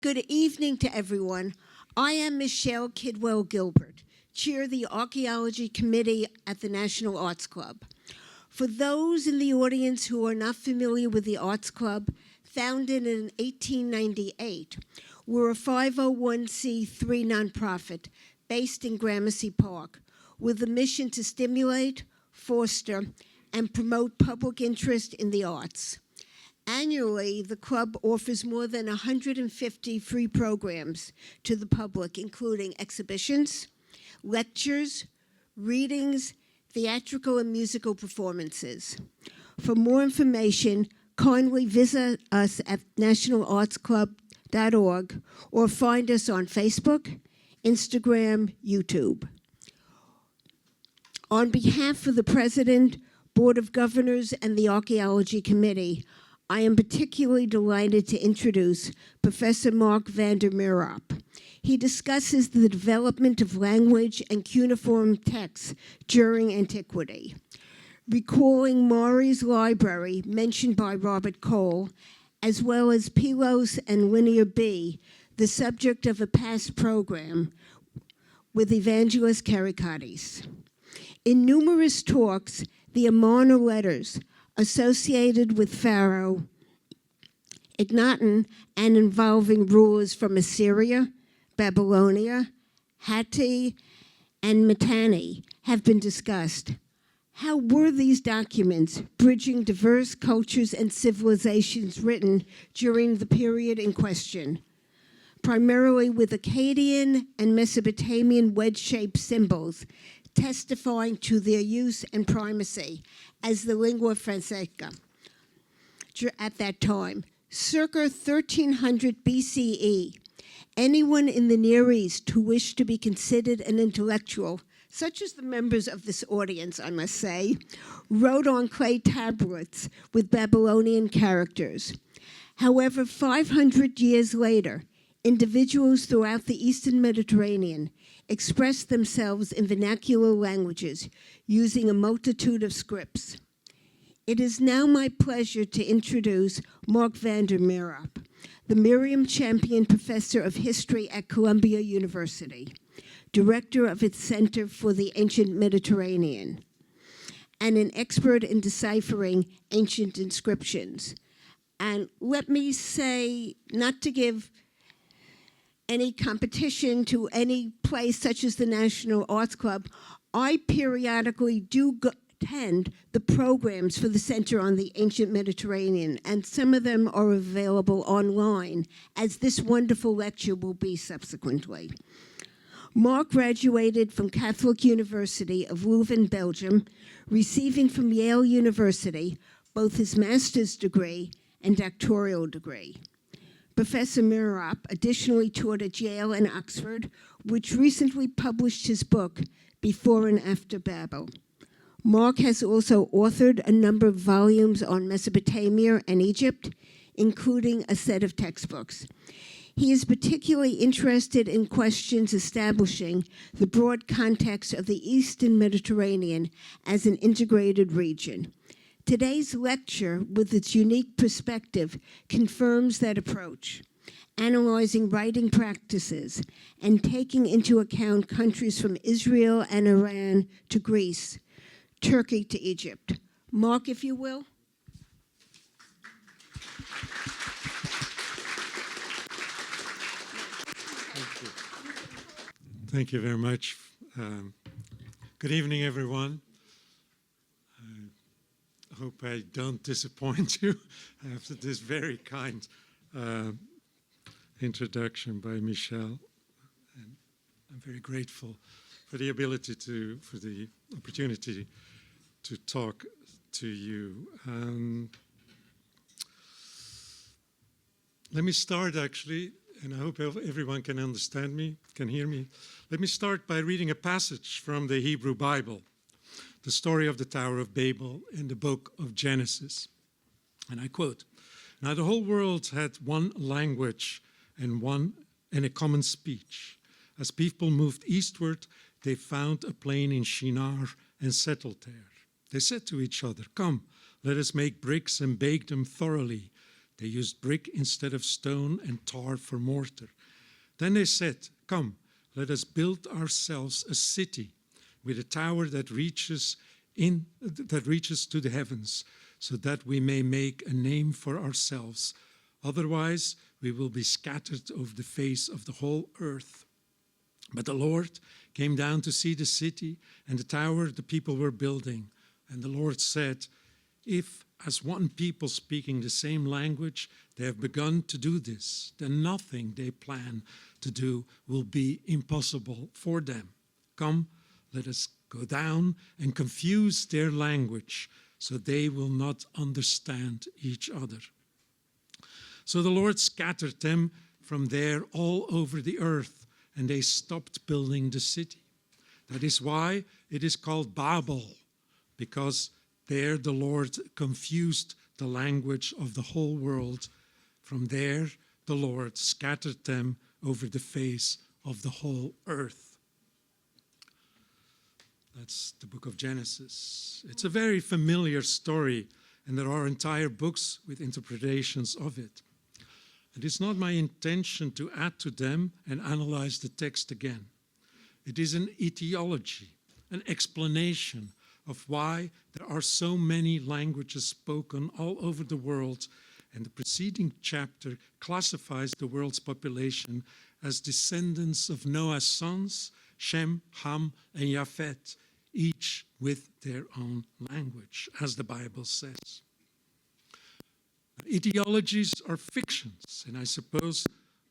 Good evening to everyone. I am Michelle Kidwell Gilbert, Chair of the Archaeology Committee at the National Arts Club. For those in the audience who are not familiar with the Arts Club, founded in 1898, we're a 501c3 nonprofit based in Gramercy Park with a mission to stimulate, foster, and promote public interest in the arts. Annually, the club offers more than 150 free programs to the public, including exhibitions, lectures, readings, theatrical and musical performances. For more information, kindly visit us at nationalartsclub.org or find us on Facebook, Instagram, YouTube. On behalf of the President, Board of Governors, and the Archaeology Committee, I am particularly delighted to introduce Professor Marc van der Mieroop. He discusses the development of language and cuneiform texts during antiquity. Recalling Maury's library, mentioned by Robert Cole, as well as Pelos and Linear B, the subject of a past program with Evangelist Karikatis. In numerous talks, the Amarna letters associated with Pharaoh, Akhenaten, and involving rulers from Assyria, Babylonia, Hatti, and Mitanni have been discussed. How were these documents, bridging diverse cultures and civilizations, written during the period in question? Primarily with Akkadian and Mesopotamian wedge-shaped symbols, testifying to their use and primacy as the lingua franca at that time. Circa 1300 BCE, anyone in the Near East who wished to be considered an intellectual, such as the members of this audience, I must say, wrote on clay tablets with Babylonian characters. However, 500 years later, individuals throughout the Eastern Mediterranean expressed themselves in vernacular languages using a multitude of scripts. It is now my pleasure to introduce Marc van der Mieroop, the Miriam Champion Professor of History at Columbia University, Director of its Center for the Ancient Mediterranean, and an expert in deciphering ancient inscriptions. And let me say, not to give any competition to any place such as the National Arts Club, I periodically do attend the programs for the Center on the Ancient Mediterranean, and some of them are available online, as this wonderful lecture will be subsequently. Marc graduated from Catholic University of Leuven, Belgium, receiving from Yale University both his master's degree and doctoral degree. Professor Mieroop additionally taught at Yale and Oxford, which recently published his book, Before and After Babel. Marc has also authored a number of volumes on Mesopotamia and Egypt, including a set of textbooks. He is particularly interested in questions establishing the broad context of the Eastern Mediterranean as an integrated region. Today's lecture, with its unique perspective, confirms that approach, analyzing writing practices and taking into account countries from Israel and Iran to Greece, Turkey to Egypt. Marc, if you will. Thank you very much. Good evening, everyone. I hope I don't disappoint you after this very kind introduction by Michelle. And I'm very grateful for the opportunity to talk to you. Let me start, actually, and I hope everyone can understand me, can hear me. Let me start by reading a passage from the Hebrew Bible, the story of the Tower of Babel in the book of Genesis. And I quote, "Now the whole world had one language and a common speech. As people moved eastward, they found a plain in Shinar and settled there. They said to each other, 'Come, let us make bricks and bake them thoroughly. They used brick instead of stone and tar for mortar. Then they said, "Come, let us build ourselves a city with a tower that reaches to the heavens, so that we may make a name for ourselves. Otherwise, we will be scattered over the face of the whole earth." But the Lord came down to see the city and the tower the people were building. And the Lord said, "If, as one people speaking the same language, they have begun to do this, then nothing they plan to do will be impossible for them. Come, let us go down and confuse their language, so they will not understand each other." So the Lord scattered them from there all over the earth, and they stopped building the city. That is why it is called Babel, because there the Lord confused the language of the whole world. From there the Lord scattered them over the face of the whole earth. That's the book of Genesis. It's a very familiar story, and there are entire books with interpretations of it. It is not my intention to add to them and analyze the text again. It is an etiology, an explanation of why there are so many languages spoken all over the world, and the preceding chapter classifies the world's population as descendants of Noah's sons, Shem, Ham, and Japhet, each with their own language, as the Bible says. Etiologies are fictions, and I suppose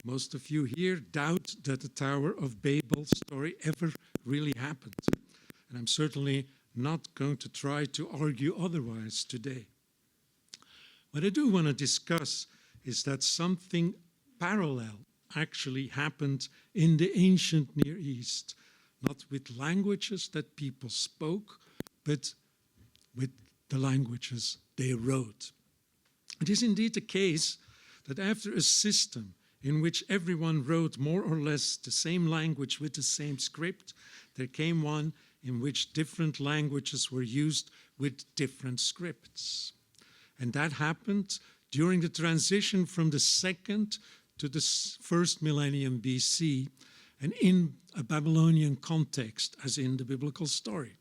most of you here doubt that the Tower of Babel story ever really happened. And I'm certainly not going to try to argue otherwise today. What I do want to discuss is that something parallel actually happened in the ancient Near East, not with languages that people spoke, but with the languages they wrote. It is indeed the case that after a system in which everyone wrote more or less the same language with the same script, there came one in which different languages were used with different scripts. And that happened during the transition from the second to the first millennium BC, and in a Babylonian context, as in the biblical story.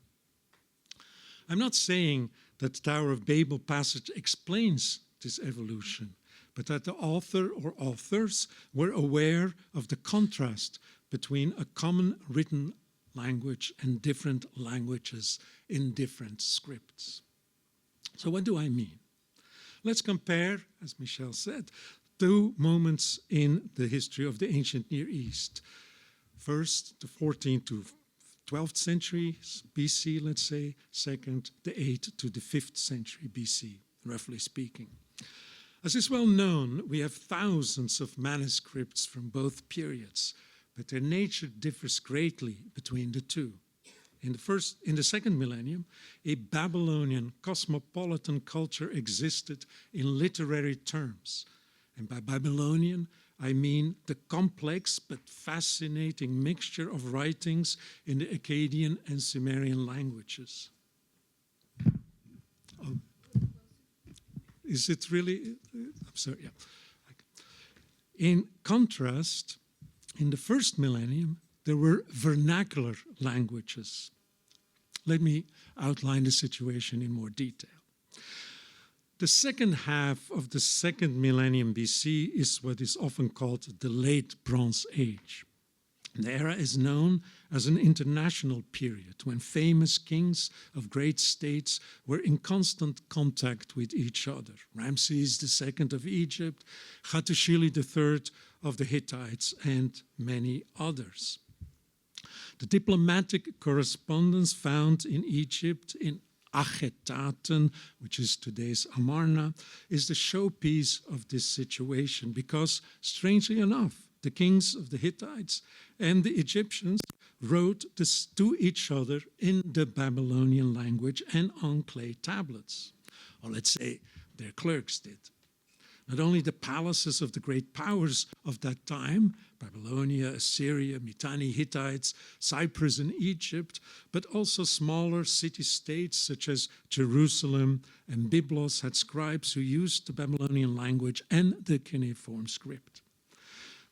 I'm not saying that the Tower of Babel passage explains this evolution, but that the author or authors were aware of the contrast between a common written language and different languages in different scripts. So what do I mean? Let's compare, as Michel said, two moments in the history of the ancient Near East. First, the 14th to 12th century BC, let's say. Second, the 8th to the 5th century BC, roughly speaking. As is well known, we have thousands of manuscripts from both periods, but their nature differs greatly between the two. In the second millennium, a Babylonian cosmopolitan culture existed in literary terms. And by Babylonian, I mean the complex but fascinating mixture of writings in the Akkadian and Sumerian languages. Oh. Is it really? I'm sorry, yeah. In contrast, in the first millennium, there were vernacular languages. Let me outline the situation in more detail. The second half of the second millennium BC is what is often called the Late Bronze Age. The era is known as an international period when famous kings of great states were in constant contact with each other. Ramses II of Egypt, Hattusili III of the Hittites, and many others. The diplomatic correspondence found in Egypt in Akhetaten, which is today's Amarna, is the showpiece of this situation because, strangely enough, the kings of the Hittites and the Egyptians wrote this to each other in the Babylonian language and on clay tablets. Or let's say their clerks did. Not only the palaces of the great powers of that time, Babylonia, Assyria, Mitanni Hittites, Cyprus and Egypt, but also smaller city-states such as Jerusalem and Byblos had scribes who used the Babylonian language and the cuneiform script.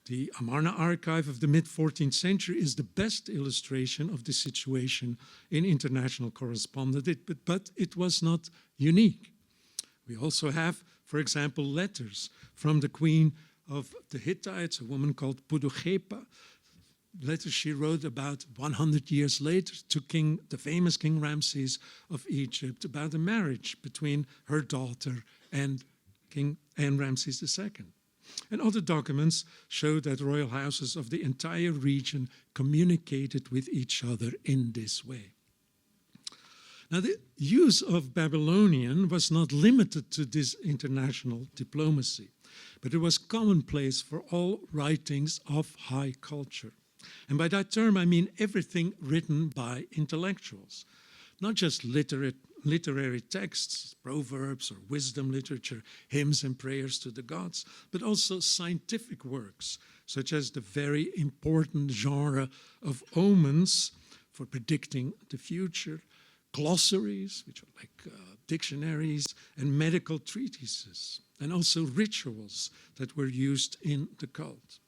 The Amarna archive of the mid-14th century is the best illustration of the situation in international correspondence, but it was not unique. We also have, for example, letters from the queen of the Hittites, a woman called Puduchepa. Letters she wrote about 100 years later to the famous King Ramses of Egypt about a marriage between her daughter and Ramses II. And other documents show that royal houses of the entire region communicated with each other in this way. Now, the use of Babylonian was not limited to this international diplomacy, but it was commonplace for all writings of high culture. And by that term, I mean everything written by intellectuals, not just literary texts, proverbs or wisdom literature, hymns and prayers to the gods, but also scientific works, such as the very important genre of omens for predicting the future, glossaries, which are like dictionaries, and medical treatises, and also rituals that were used in the cult.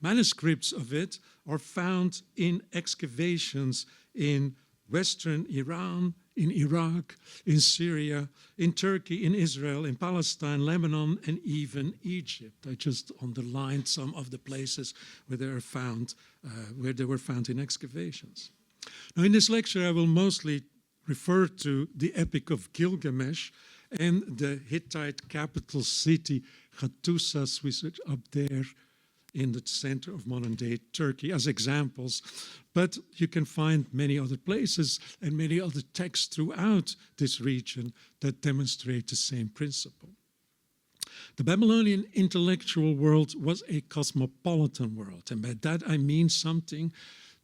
Manuscripts of it are found in excavations in Western Iran, in Iraq, in Syria, in Turkey, in Israel, in Palestine, Lebanon, and even Egypt. I just underlined some of the places where they were found in excavations. Now, in this lecture, I will mostly refer to the Epic of Gilgamesh and the Hittite capital city, Hattusas, which is up there in the center of modern-day Turkey as examples. But you can find many other places and many other texts throughout this region that demonstrate the same principle. The Babylonian intellectual world was a cosmopolitan world, and by that I mean something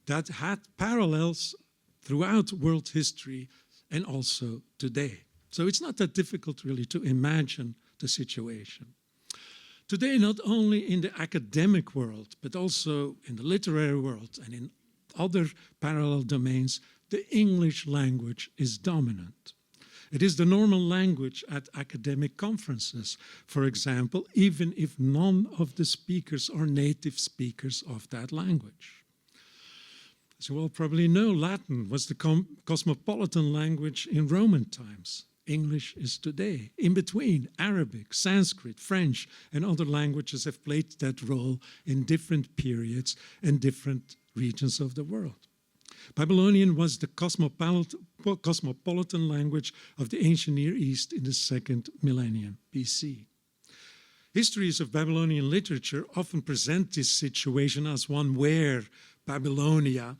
that had parallels throughout world history and also today. So it's not that difficult really to imagine the situation. Today, not only in the academic world, but also in the literary world and in other parallel domains, the English language is dominant. It is the normal language at academic conferences, for example, even if none of the speakers are native speakers of that language. As you all probably know, Latin was the cosmopolitan language in Roman times. English is today. In between, Arabic, Sanskrit, French, and other languages have played that role in different periods and different regions of the world. Babylonian was the cosmopolitan language of the ancient Near East in the 2nd millennium BC. Histories of Babylonian literature often present this situation as one where Babylonia,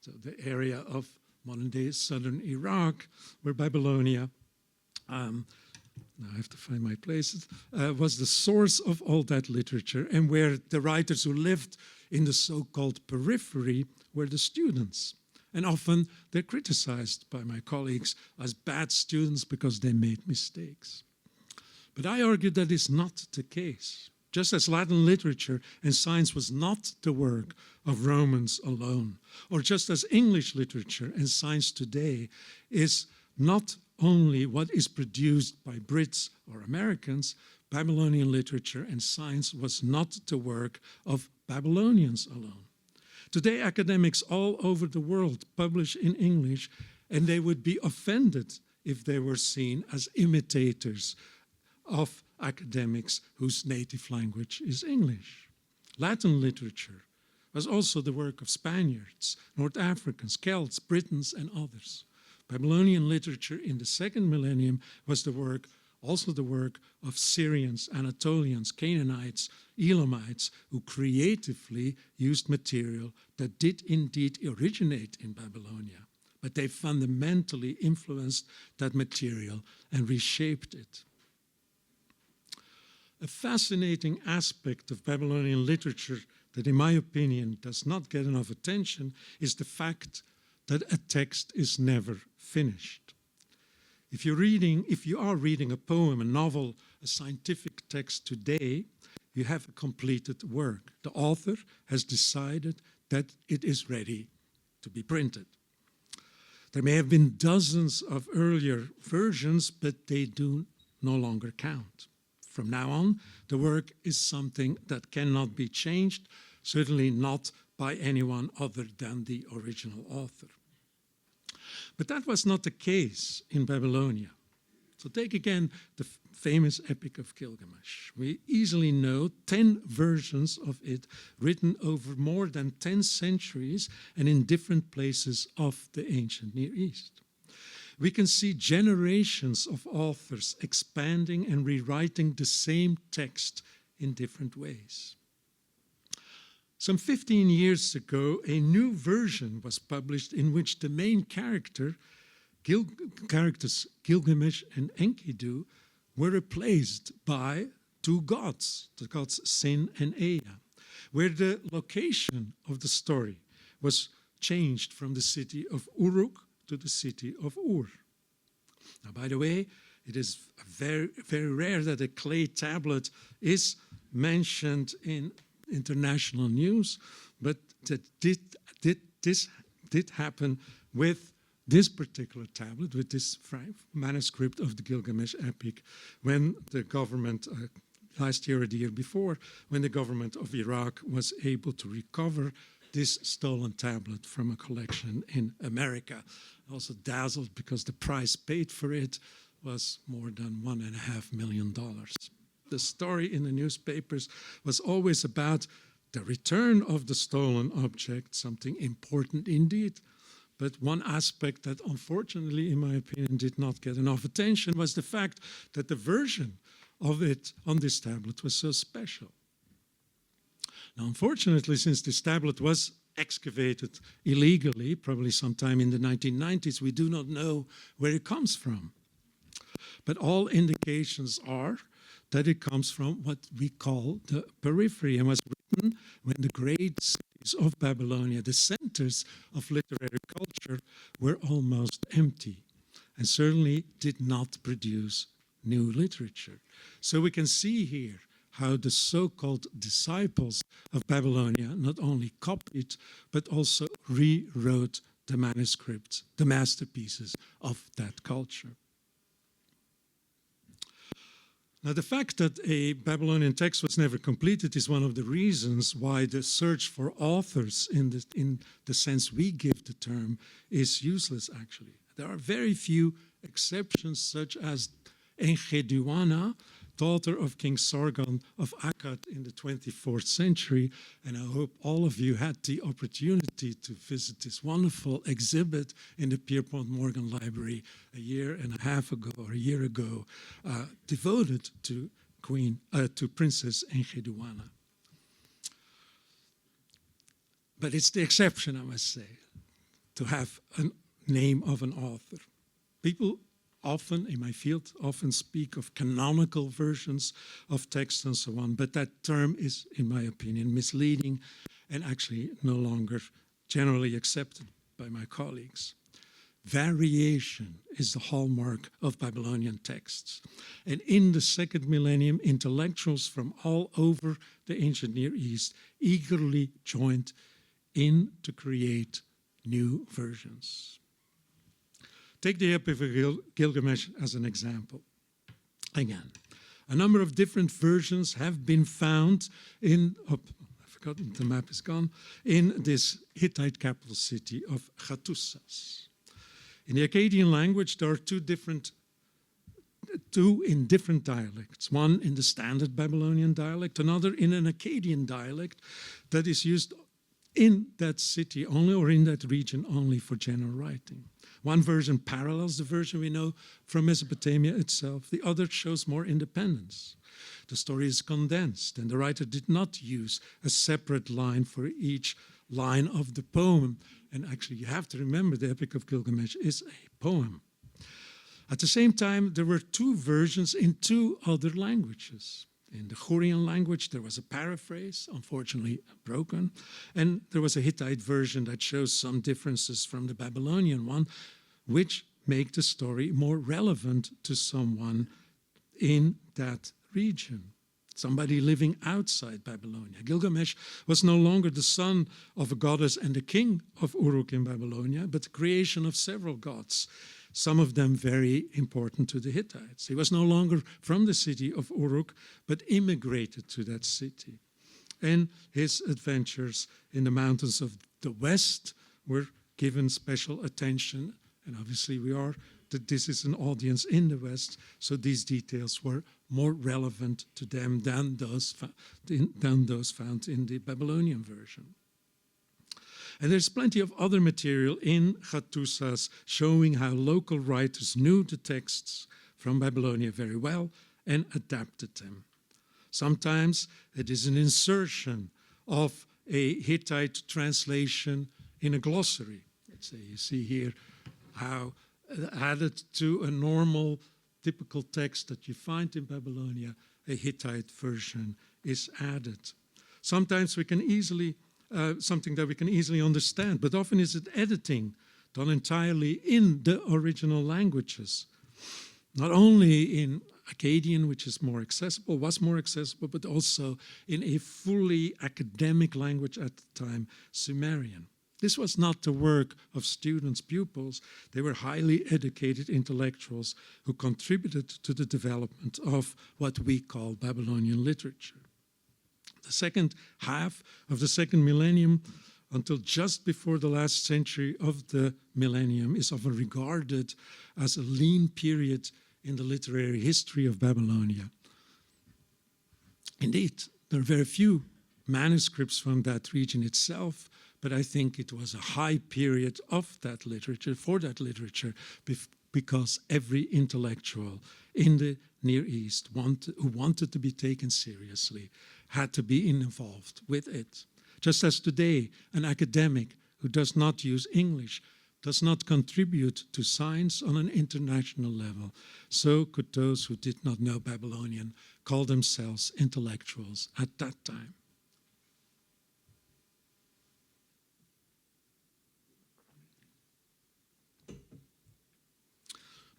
so the area of modern-day southern Iraq, where Babylonia, now I have to find my places, was the source of all that literature, and where the writers who lived in the so-called periphery were the students. And often they're criticized by my colleagues as bad students because they made mistakes. But I argue that is not the case. Just as Latin literature and science was not the work of Romans alone, or just as English literature and science today is not only what is produced by Brits or Americans, Babylonian literature and science was not the work of Babylonians alone. Today, academics all over the world publish in English, and they would be offended if they were seen as imitators of academics whose native language is English. Latin literature was also the work of Spaniards, North Africans, Celts, Britons, and others. Babylonian literature in the 2nd millennium was also the work of Syrians, Anatolians, Canaanites, Elamites, who creatively used material that did indeed originate in Babylonia, but they fundamentally influenced that material and reshaped it. A fascinating aspect of Babylonian literature that, in my opinion, does not get enough attention is the fact that a text is never finished. If you are reading a poem, a novel, a scientific text today, you have a completed work. The author has decided that it is ready to be printed. There may have been dozens of earlier versions, but they do no longer count. From now on, the work is something that cannot be changed, certainly not by anyone other than the original author. But that was not the case in Babylonia. So take again the famous Epic of Gilgamesh. We easily know 10 versions of it written over more than 10 centuries and in different places of the ancient Near East. We can see generations of authors expanding and rewriting the same text in different ways. Some 15 years ago, a new version was published in which the main characters Gilgamesh and Enkidu were replaced by two gods, the gods Sin and Ea, where the location of the story was changed from the city of Uruk to the city of Ur. Now, by the way, it is very, very rare that a clay tablet is mentioned in international news, but that this did happen with this particular tablet, with this manuscript of the Gilgamesh epic, when the government, last year or the year before, when the government of Iraq was able to recover this stolen tablet from a collection in America. Also dazzled because the price paid for it was more than $1.5 million. The story in the newspapers was always about the return of the stolen object, something important indeed. But one aspect that unfortunately, in my opinion, did not get enough attention was the fact that the version of it on this tablet was so special. Now, unfortunately, since this tablet was excavated illegally, probably sometime in the 1990s, we do not know where it comes from. But all indications are that it comes from what we call the periphery and was written when the great cities of Babylonia, the centers of literary culture, were almost empty and certainly did not produce new literature. So we can see here how the so-called disciples of Babylonia not only copied, but also rewrote the manuscripts, the masterpieces of that culture. Now, the fact that a Babylonian text was never completed is one of the reasons why the search for authors in the sense we give the term is useless, actually. There are very few exceptions, such as Enkiduana, daughter of King Sargon of Akkad in the 24th century. And I hope all of you had the opportunity to visit this wonderful exhibit in the Pierpont Morgan Library a year and a half ago, or a year ago, devoted to Princess Enkiduana. But it's the exception, I must say, to have a name of an author. People often, in my field, often speak of canonical versions of text and so on, but that term is, in my opinion, misleading and actually no longer generally accepted by my colleagues. Variation is the hallmark of Babylonian texts. And in the second millennium, intellectuals from all over the ancient Near East eagerly joined in to create new versions. Take the Epic of Gilgamesh as an example. Again, a number of different versions have been found in, I've forgotten, the map is gone, in this Hittite capital city of Hattusis. In the Akkadian language, there are two in different dialects. One in the standard Babylonian dialect, another in an Akkadian dialect that is used in that city only, or in that region only, for general writing. One version parallels the version we know from Mesopotamia itself. The other shows more independence. The story is condensed, and the writer did not use a separate line for each line of the poem. And actually, you have to remember, the Epic of Gilgamesh is a poem. At the same time, there were two versions in two other languages. In the Hurrian language, there was a paraphrase, unfortunately broken, and there was a Hittite version that shows some differences from the Babylonian one, which make the story more relevant to someone in that region, somebody living outside Babylonia. Gilgamesh was no longer the son of a goddess and a king of Uruk in Babylonia, but the creation of several gods, some of them very important to the Hittites. He was no longer from the city of Uruk, but immigrated to that city. And his adventures in the mountains of the west were given special attention. And obviously this is an audience in the West, so these details were more relevant to them than those found in the Babylonian version. And there's plenty of other material in Hattusas showing how local writers knew the texts from Babylonia very well and adapted them. Sometimes it is an insertion of a Hittite translation in a glossary. Let's say you see here how added to a normal, typical text that you find in Babylonia, a Hittite version is added. Sometimes we can easily, something that we can easily understand, but often is it editing done entirely in the original languages. Not only in Akkadian, which is more accessible, was more accessible, but also in a fully academic language at the time, Sumerian. This was not the work of students, pupils. They were highly educated intellectuals who contributed to the development of what we call Babylonian literature. The second half of the second millennium until just before the last century of the millennium is often regarded as a lean period in the literary history of Babylonia. Indeed, there are very few manuscripts from that region itself, but I think it was a high period of that literature, for that literature, because every intellectual in the Near East who wanted to be taken seriously had to be involved with it. Just as today, an academic who does not use English does not contribute to science on an international level, so could those who did not know Babylonian call themselves intellectuals at that time.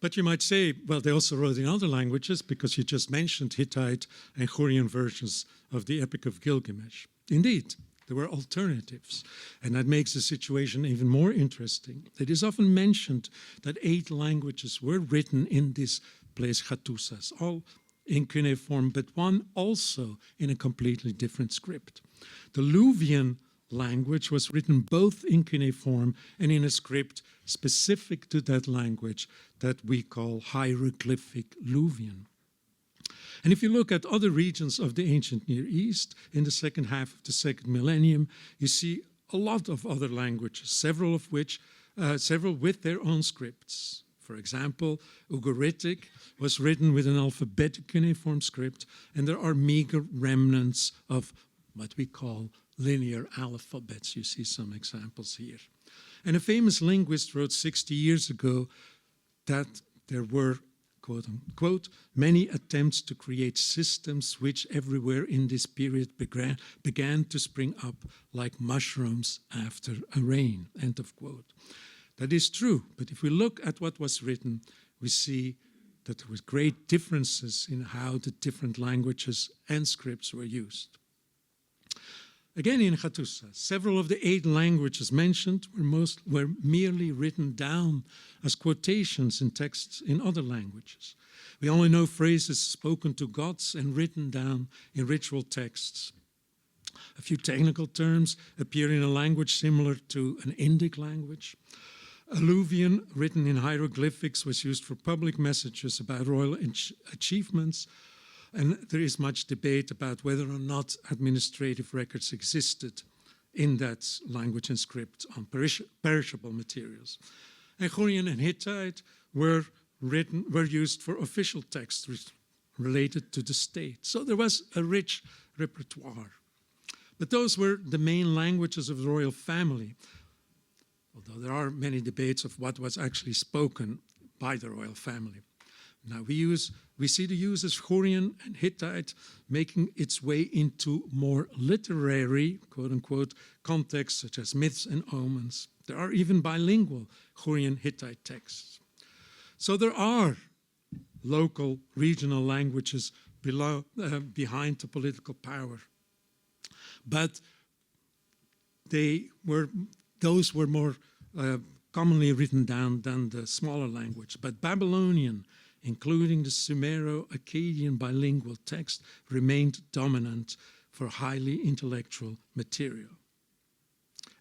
But you might say, well, they also wrote in other languages because you just mentioned Hittite and Hurrian versions of the Epic of Gilgamesh. Indeed, there were alternatives, and that makes the situation even more interesting. It is often mentioned that 8 languages were written in this place, Hattusas, all in cuneiform, but one also in a completely different script. The Luvian language was written both in cuneiform and in a script specific to that language that we call hieroglyphic Luvian. And if you look at other regions of the ancient Near East in the second half of the second millennium, you see a lot of other languages, several with their own scripts. For example, Ugaritic was written with an alphabetic cuneiform script, and there are meager remnants of what we call linear alphabets. You see some examples here. And a famous linguist wrote 60 years ago that there were, quote unquote, many attempts to create systems which everywhere in this period began to spring up like mushrooms after a rain, end of quote. That is true, but if we look at what was written, we see that there were great differences in how the different languages and scripts were used. Again, in Hattusas, several of the 8 languages mentioned were merely written down as quotations in texts in other languages. We only know phrases spoken to gods and written down in ritual texts. A few technical terms appear in a language similar to an Indic language. Alluvian, written in hieroglyphics, was used for public messages about royal achievements. And there is much debate about whether or not administrative records existed in that language and script on perishable materials. And Hurrian and Hittite were used for official texts related to the state. So there was a rich repertoire. But those were the main languages of the royal family, although there are many debates of what was actually spoken by the royal family. Now we see the use of Hurrian and Hittite making its way into more literary, quote-unquote, contexts such as myths and omens. There are even bilingual Hurrian Hittite texts. So there are local, regional languages behind the political power. But those were more commonly written down than the smaller language. But Babylonian, including the Sumero-Akkadian bilingual text, remained dominant for highly intellectual material.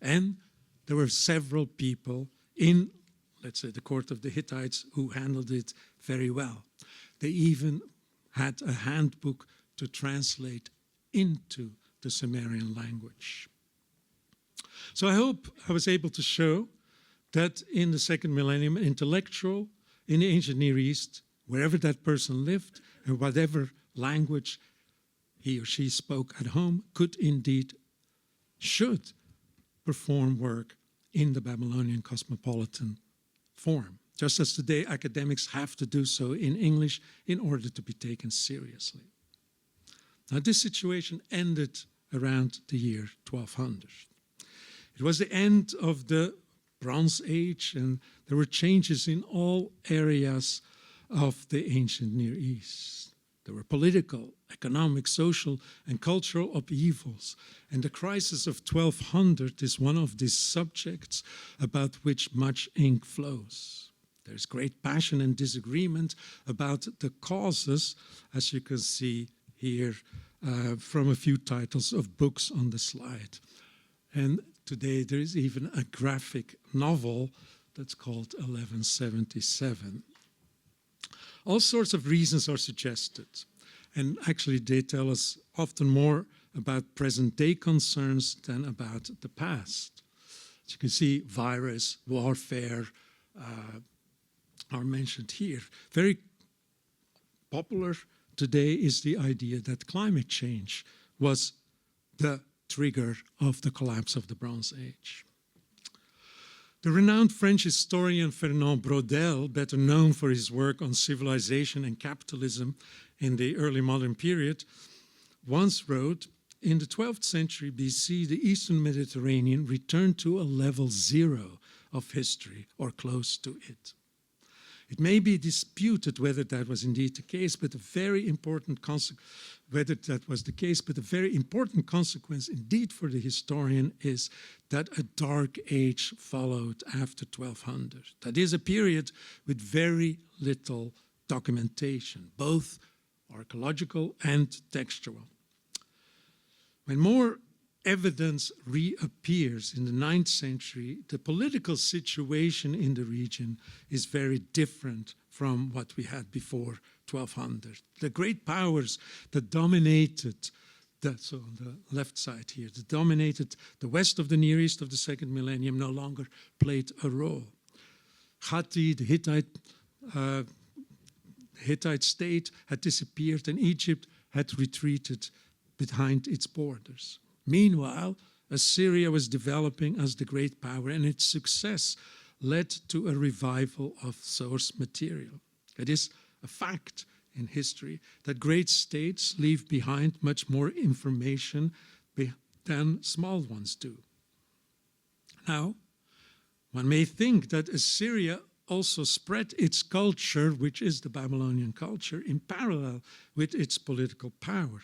And there were several people in, let's say, the court of the Hittites who handled it very well. They even had a handbook to translate into the Sumerian language. So I hope I was able to show that in the second millennium, an intellectual in the ancient Near East, wherever that person lived and whatever language he or she spoke at home, could indeed, should perform work in the Babylonian cosmopolitan form, just as today academics have to do so in English in order to be taken seriously. Now, this situation ended around the year 1200. It was the end of the Bronze Age, and there were changes in all areas of the ancient Near East. There were political, economic, social, and cultural upheavals, and the crisis of 1200 is one of these subjects about which much ink flows. There's great passion and disagreement about the causes, as you can see here from a few titles of books on the slide. And today there is even a graphic novel that's called 1177. All sorts of reasons are suggested, and actually they tell us often more about present-day concerns than about the past. As you can see, virus, warfare are mentioned here. Very popular today is the idea that climate change was the trigger of the collapse of the Bronze Age. The renowned French historian Fernand Braudel, better known for his work on civilization and capitalism in the early modern period, once wrote, in the 12th century BC, the Eastern Mediterranean returned to a level 0 of history, or close to it. It may be disputed whether that was indeed the case, but a very important consequence indeed for the historian is that a dark age followed after 1200. That is a period with very little documentation, both archaeological and textual. When more evidence reappears in the 9th century, the political situation in the region is very different from what we had before 1200. The great powers that dominated, so on the left side here, that dominated the west of the Near East of the second millennium no longer played a role. Hatti, the Hittite state, had disappeared, and Egypt had retreated behind its borders. Meanwhile, Assyria was developing as the great power, and its success led to a revival of source material. It is a fact in history that great states leave behind much more information than small ones do. Now, one may think that Assyria also spread its culture, which is the Babylonian culture, in parallel with its political power.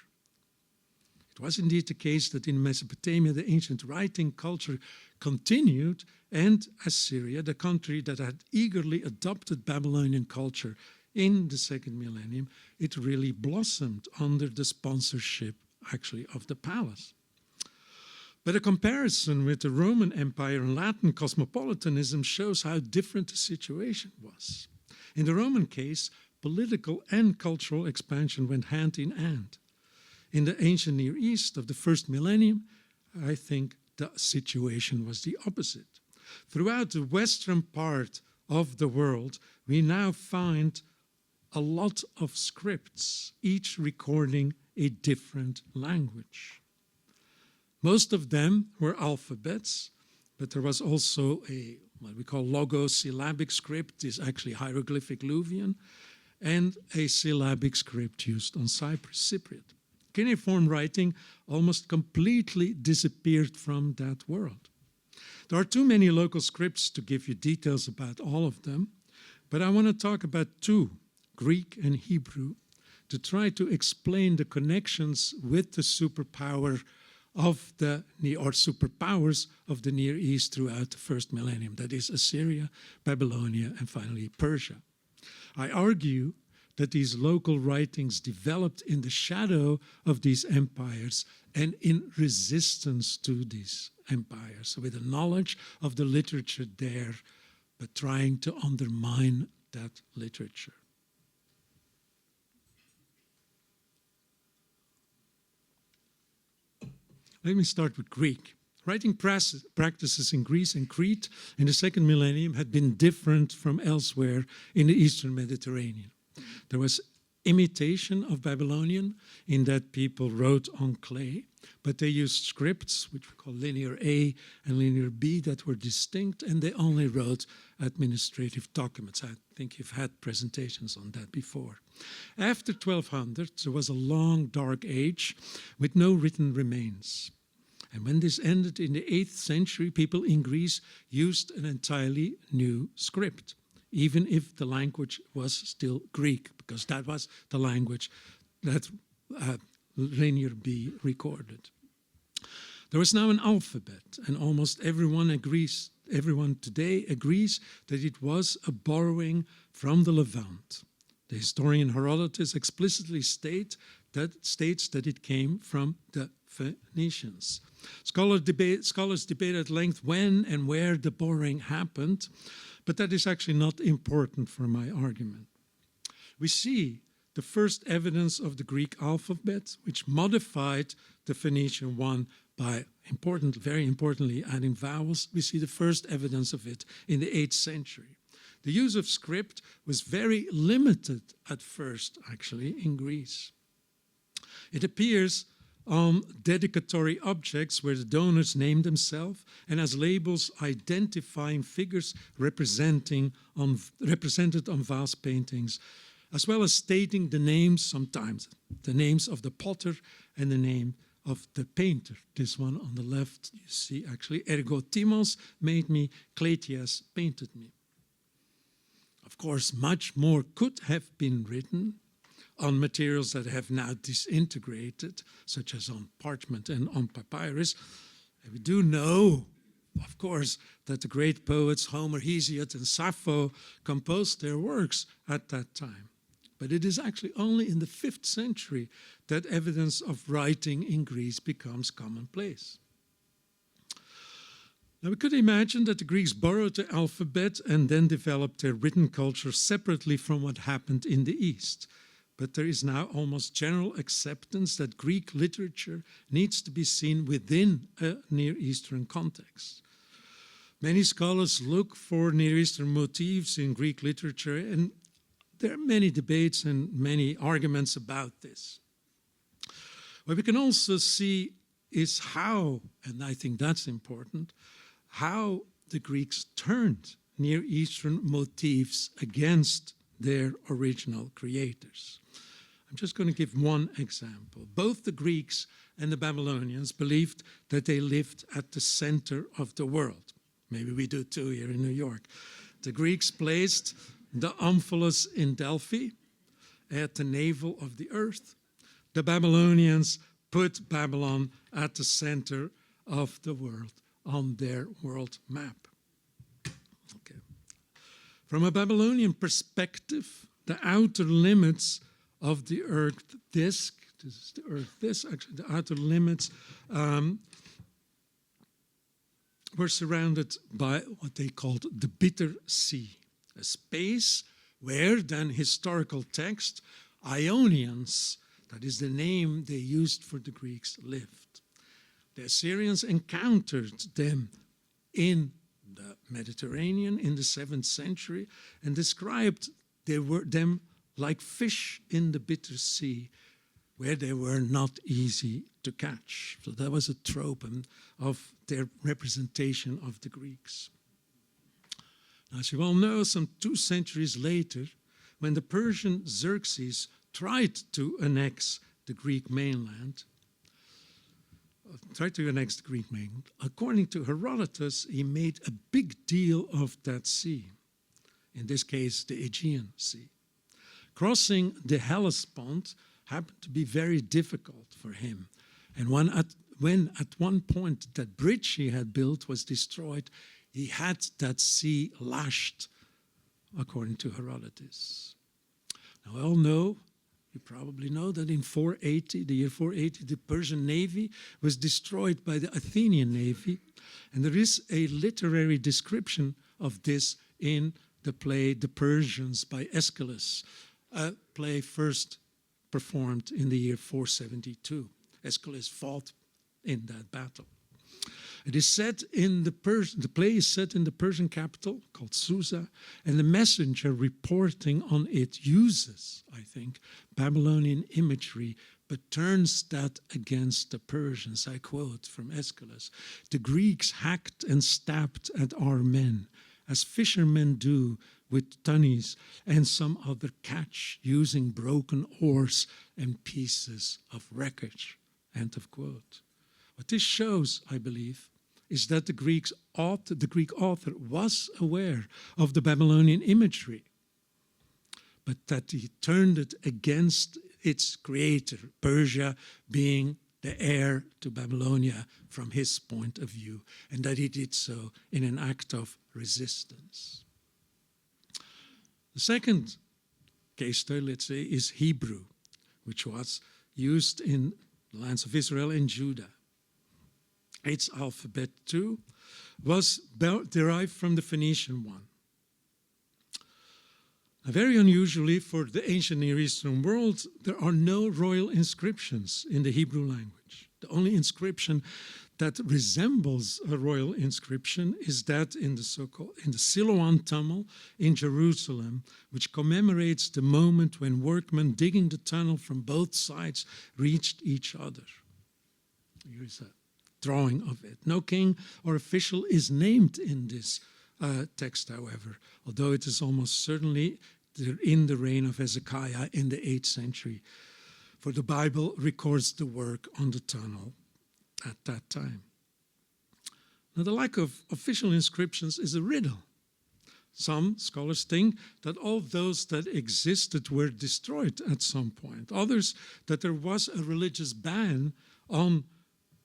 It was indeed the case that in Mesopotamia, the ancient writing culture continued, and Assyria, the country that had eagerly adopted Babylonian culture in the second millennium, it really blossomed under the sponsorship, actually, of the palace. But a comparison with the Roman Empire and Latin cosmopolitanism shows how different the situation was. In the Roman case, political and cultural expansion went hand in hand. In the ancient Near East of the first millennium, I think the situation was the opposite. Throughout the western part of the world, we now find a lot of scripts, each recording a different language. Most of them were alphabets, but there was also a what we call logosyllabic script, is actually hieroglyphic Luwian, and a syllabic script used on Cypriot. Cuneiform writing almost completely disappeared from that world. There are too many local scripts to give you details about all of them, but I want to talk about two Greek and Hebrew to try to explain the connections with the superpowers of the Near East throughout the first millennium, that is Assyria, Babylonia, and finally Persia. I argue that these local writings developed in the shadow of these empires and in resistance to these empires, so with a knowledge of the literature there, but trying to undermine that literature. Let me start with Greek. Writing practices in Greece and Crete in the second millennium had been different from elsewhere in the Eastern Mediterranean. There was imitation of Babylonian in that people wrote on clay, but they used scripts, which we call linear A and linear B, that were distinct, and they only wrote administrative documents. I think you've had presentations on that before. After 1200, there was a long, dark age with no written remains. And when this ended in the 8th century, people in Greece used an entirely new script, even if the language was still Greek, because that was the language that linear B recorded. There was now an alphabet, and almost everyone today agrees that it was a borrowing from the Levant. The historian Herodotus explicitly states that it came from the Phoenicians. Scholars debate at length when and where the borrowing happened, but that is actually not important for my argument. We see the first evidence of the Greek alphabet, which modified the Phoenician one by, very importantly, adding vowels. We see the first evidence of it in the 8th century. The use of script was very limited at first, actually, in Greece. It appears on dedicatory objects where the donors named themselves and as labels identifying figures represented on vase paintings, as well as stating the names, sometimes the names of the potter and the name of the painter. This one on the left, you see actually, ergo Timos made me, Cleitias painted me. Of course, much more could have been written on materials that have now disintegrated, such as on parchment and on papyrus. And we do know, of course, that the great poets Homer, Hesiod, and Sappho composed their works at that time. But it is actually only in the 5th century that evidence of writing in Greece becomes commonplace. Now, we could imagine that the Greeks borrowed the alphabet and then developed their written culture separately from what happened in the East. But there is now almost general acceptance that Greek literature needs to be seen within a Near Eastern context. Many scholars look for Near Eastern motifs in Greek literature, and there are many debates and many arguments about this. What we can also see is how, and I think that's important, how the Greeks turned Near Eastern motifs against their original creators. I'm just going to give one example. Both the Greeks and the Babylonians believed that they lived at the center of the world. Maybe we do too here in New York. The Greeks placed the omphalos in Delphi at the navel of the earth. The Babylonians put Babylon at the center of the world on their world map. Okay. From a Babylonian perspective, the outer limits of the earth disk, this is the earth disk, actually the outer limits were surrounded by what they called the bitter sea, a space where then historical text, Ionians, that is the name they used for the Greeks, lived. The Assyrians encountered them in the Mediterranean in the 7th century and described them like fish in the bitter sea, where they were not easy to catch. So that was a trope of their representation of the Greeks. Now, as you all know, some 2 centuries later, when the Persian Xerxes tried to annex the Greek mainland, according to Herodotus, he made a big deal of that sea, in this case, the Aegean Sea. Crossing the Hellespont happened to be very difficult for him. And when at one point that bridge he had built was destroyed, he had that sea lashed, according to Herodotus. Now, we all know, you probably know, that in 480, the year 480, the Persian navy was destroyed by the Athenian navy. And there is a literary description of this in the play The Persians by Aeschylus, a play first performed in the year 472. Aeschylus fought in that battle. It is set in the play is set in the Persian capital called Susa, and the messenger reporting on it uses, I think, Babylonian imagery, but turns that against the Persians. I quote from Aeschylus: "The Greeks hacked and stabbed at our men, as fishermen do with tunnies and some other catch, using broken oars and pieces of wreckage." End of quote. What this shows, I believe, is that the Greek author was aware of the Babylonian imagery, but that he turned it against its creator, Persia being the heir to Babylonia from his point of view, and that he did so in an act of resistance. The second case study, let's say, is Hebrew, which was used in the lands of Israel and Judah. Its alphabet, too, was derived from the Phoenician one. Now, very unusually for the ancient Near Eastern world, there are no royal inscriptions in the Hebrew language. The only inscription that resembles a royal inscription is that in the Siloam tunnel in Jerusalem, which commemorates the moment when workmen digging the tunnel from both sides reached each other. Here is a drawing of it. No king or official is named in this text, however, although it is almost certainly in the reign of Hezekiah in the 8th century, for the Bible records the work on the tunnel at that time. Now, the lack of official inscriptions is a riddle. Some scholars think that all those that existed were destroyed at some point. Others that there was a religious ban on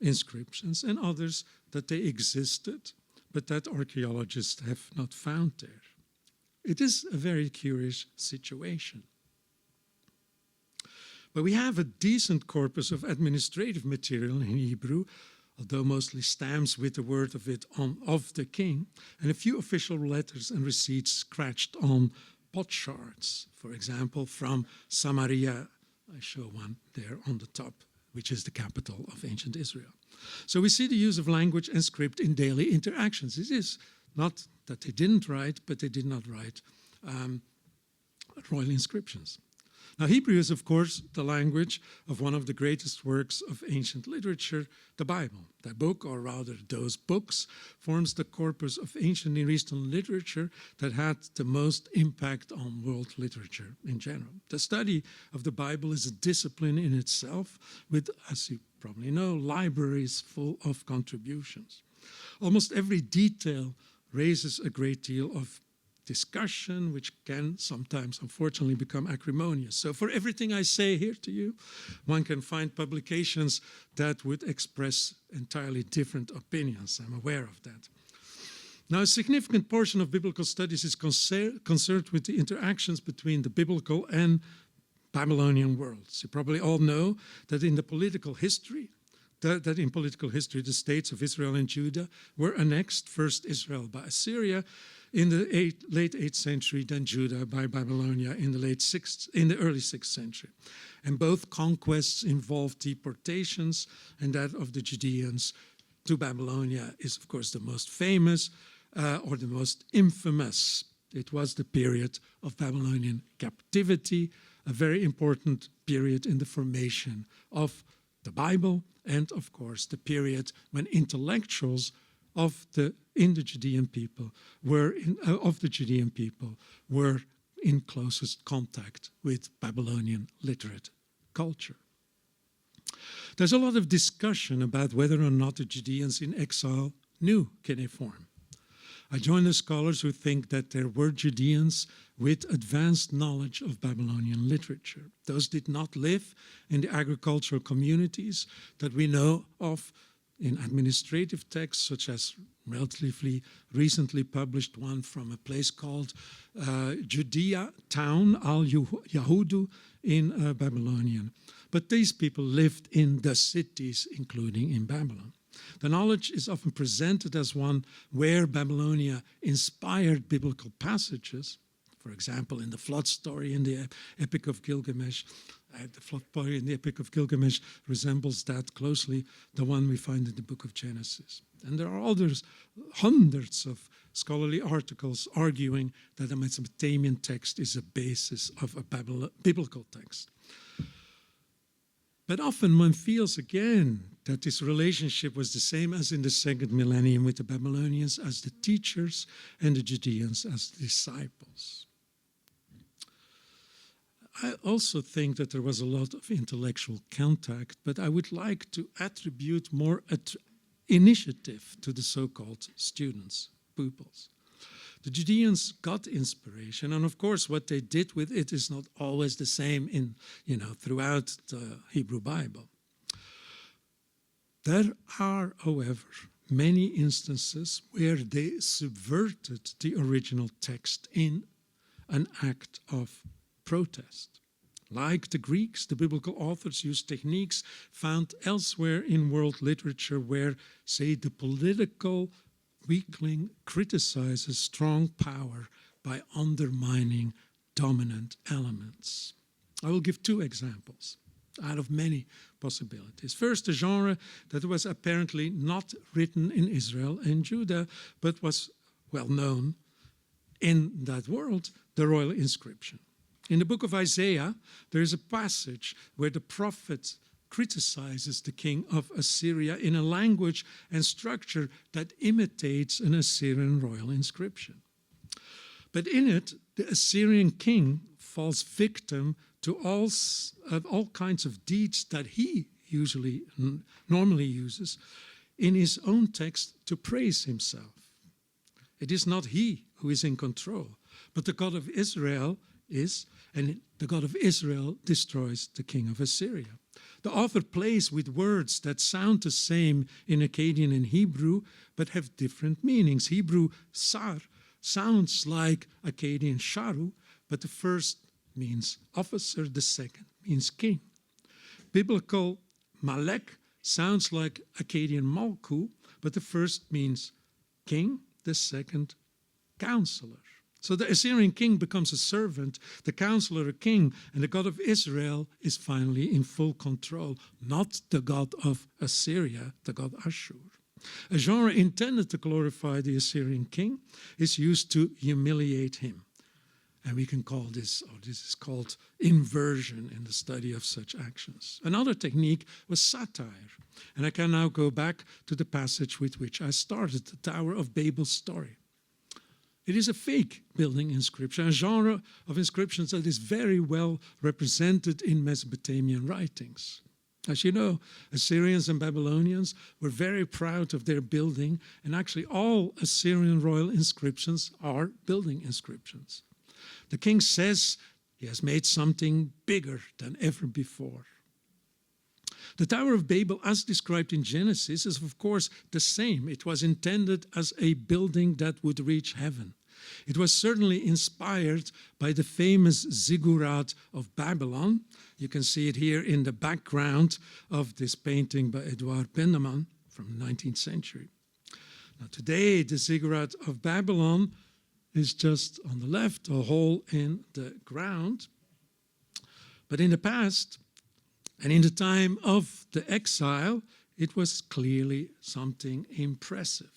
inscriptions, and others that they existed, but that archaeologists have not found there. It is a very curious situation. But we have a decent corpus of administrative material in Hebrew, although mostly stamps with the word of it of the king, and a few official letters and receipts scratched on potsherds, for example, from Samaria. I show one there on the top, which is the capital of ancient Israel. So we see the use of language and script in daily interactions. It is not that they didn't write, but they did not write royal inscriptions. Now, Hebrew is, of course, the language of one of the greatest works of ancient literature, the Bible. That book, or rather those books, forms the corpus of ancient Near Eastern literature that had the most impact on world literature in general. The study of the Bible is a discipline in itself, with, as you probably know, libraries full of contributions. Almost every detail raises a great deal of discussion, which can sometimes, unfortunately, become acrimonious. So for everything I say here to you, one can find publications that would express entirely different opinions. I'm aware of that. Now, a significant portion of biblical studies is concerned with the interactions between the biblical and Babylonian worlds. You probably all know that in political history, the states of Israel and Judah were annexed, first Israel by Assyria in the late 8th century, then Judah by Babylonia in the early 6th century. And both conquests involved deportations, and that of the Judeans to Babylonia is, of course, the most famous or the most infamous. It was the period of Babylonian captivity, a very important period in the formation of the Bible, and of course the period when intellectuals of the Judean people were in closest contact with Babylonian literate culture. There's a lot of discussion about whether or not the Judeans in exile knew cuneiform. I join the scholars who think that there were Judeans with advanced knowledge of Babylonian literature. Those did not live in the agricultural communities that we know of in administrative texts, such as relatively recently published one from a place called Judea town, Al-Yahudu, in Babylonian. But these people lived in the cities, including in Babylon. The knowledge is often presented as one where Babylonia inspired biblical passages. For example, in the flood story in the Epic of Gilgamesh, the flood story in the Epic of Gilgamesh resembles that closely, the one we find in the book of Genesis. And there are others, hundreds of scholarly articles arguing that the Mesopotamian text is a basis of a biblical text. But often one feels again that this relationship was the same as in the second millennium with the Babylonians as the teachers and the Judeans as disciples. I also think that there was a lot of intellectual contact, but I would like to attribute more initiative to the so-called students, pupils. The Judeans got inspiration, and of course what they did with it is not always the same in, throughout the Hebrew Bible. There are, however, many instances where they subverted the original text in an act of protest. Like the Greeks, the biblical authors used techniques found elsewhere in world literature where, say, the political weakling criticizes strong power by undermining dominant elements. I will give two examples out of many possibilities. First, a genre that was apparently not written in Israel and Judah, but was well known in that world, the royal inscription. In the book of Isaiah, there is a passage where the prophet criticizes the king of Assyria in a language and structure that imitates an Assyrian royal inscription. But in it, the Assyrian king falls victim to all kinds of deeds that he normally uses in his own text to praise himself. It is not he who is in control, but the God of Israel is, and the God of Israel destroys the king of Assyria. The author plays with words that sound the same in Akkadian and Hebrew, but have different meanings. Hebrew sar sounds like Akkadian sharu, but the first means officer, the second means king. Biblical malek sounds like Akkadian malku, but the first means king, the second counselor. So the Assyrian king becomes a servant, the counselor a king, and the God of Israel is finally in full control, not the God of Assyria, the God Ashur. A genre intended to glorify the Assyrian king is used to humiliate him. And we can call this, or this is called inversion in the study of such actions. Another technique was satire. And I can now go back to the passage with which I started, the Tower of Babel story. It is a fake building inscription, a genre of inscriptions that is very well represented in Mesopotamian writings. As you know, Assyrians and Babylonians were very proud of their building, and actually all Assyrian royal inscriptions are building inscriptions. The king says he has made something bigger than ever before. The Tower of Babel, as described in Genesis, is of course the same. It was intended as a building that would reach heaven. It was certainly inspired by the famous ziggurat of Babylon. You can see it here in the background of this painting by Edouard Pendeman from the 19th century. Now today, the ziggurat of Babylon is just on the left, a hole in the ground. But in the past, and in the time of the exile, it was clearly something impressive.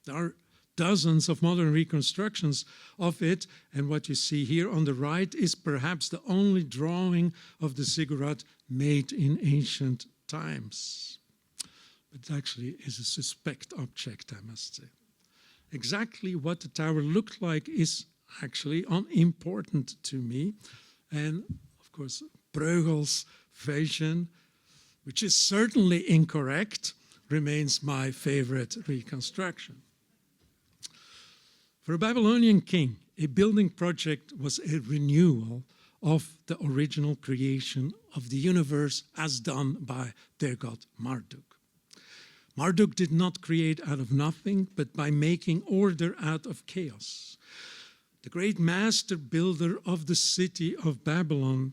There are dozens of modern reconstructions of it, and what you see here on the right is perhaps the only drawing of the ziggurat made in ancient times. But it actually is a suspect object, I must say. Exactly what the tower looked like is actually unimportant to me. And of course, Breugel's version, which is certainly incorrect, remains my favorite reconstruction. For a Babylonian king, a building project was a renewal of the original creation of the universe as done by their god Marduk. Marduk did not create out of nothing, but by making order out of chaos. The great master builder of the city of Babylon,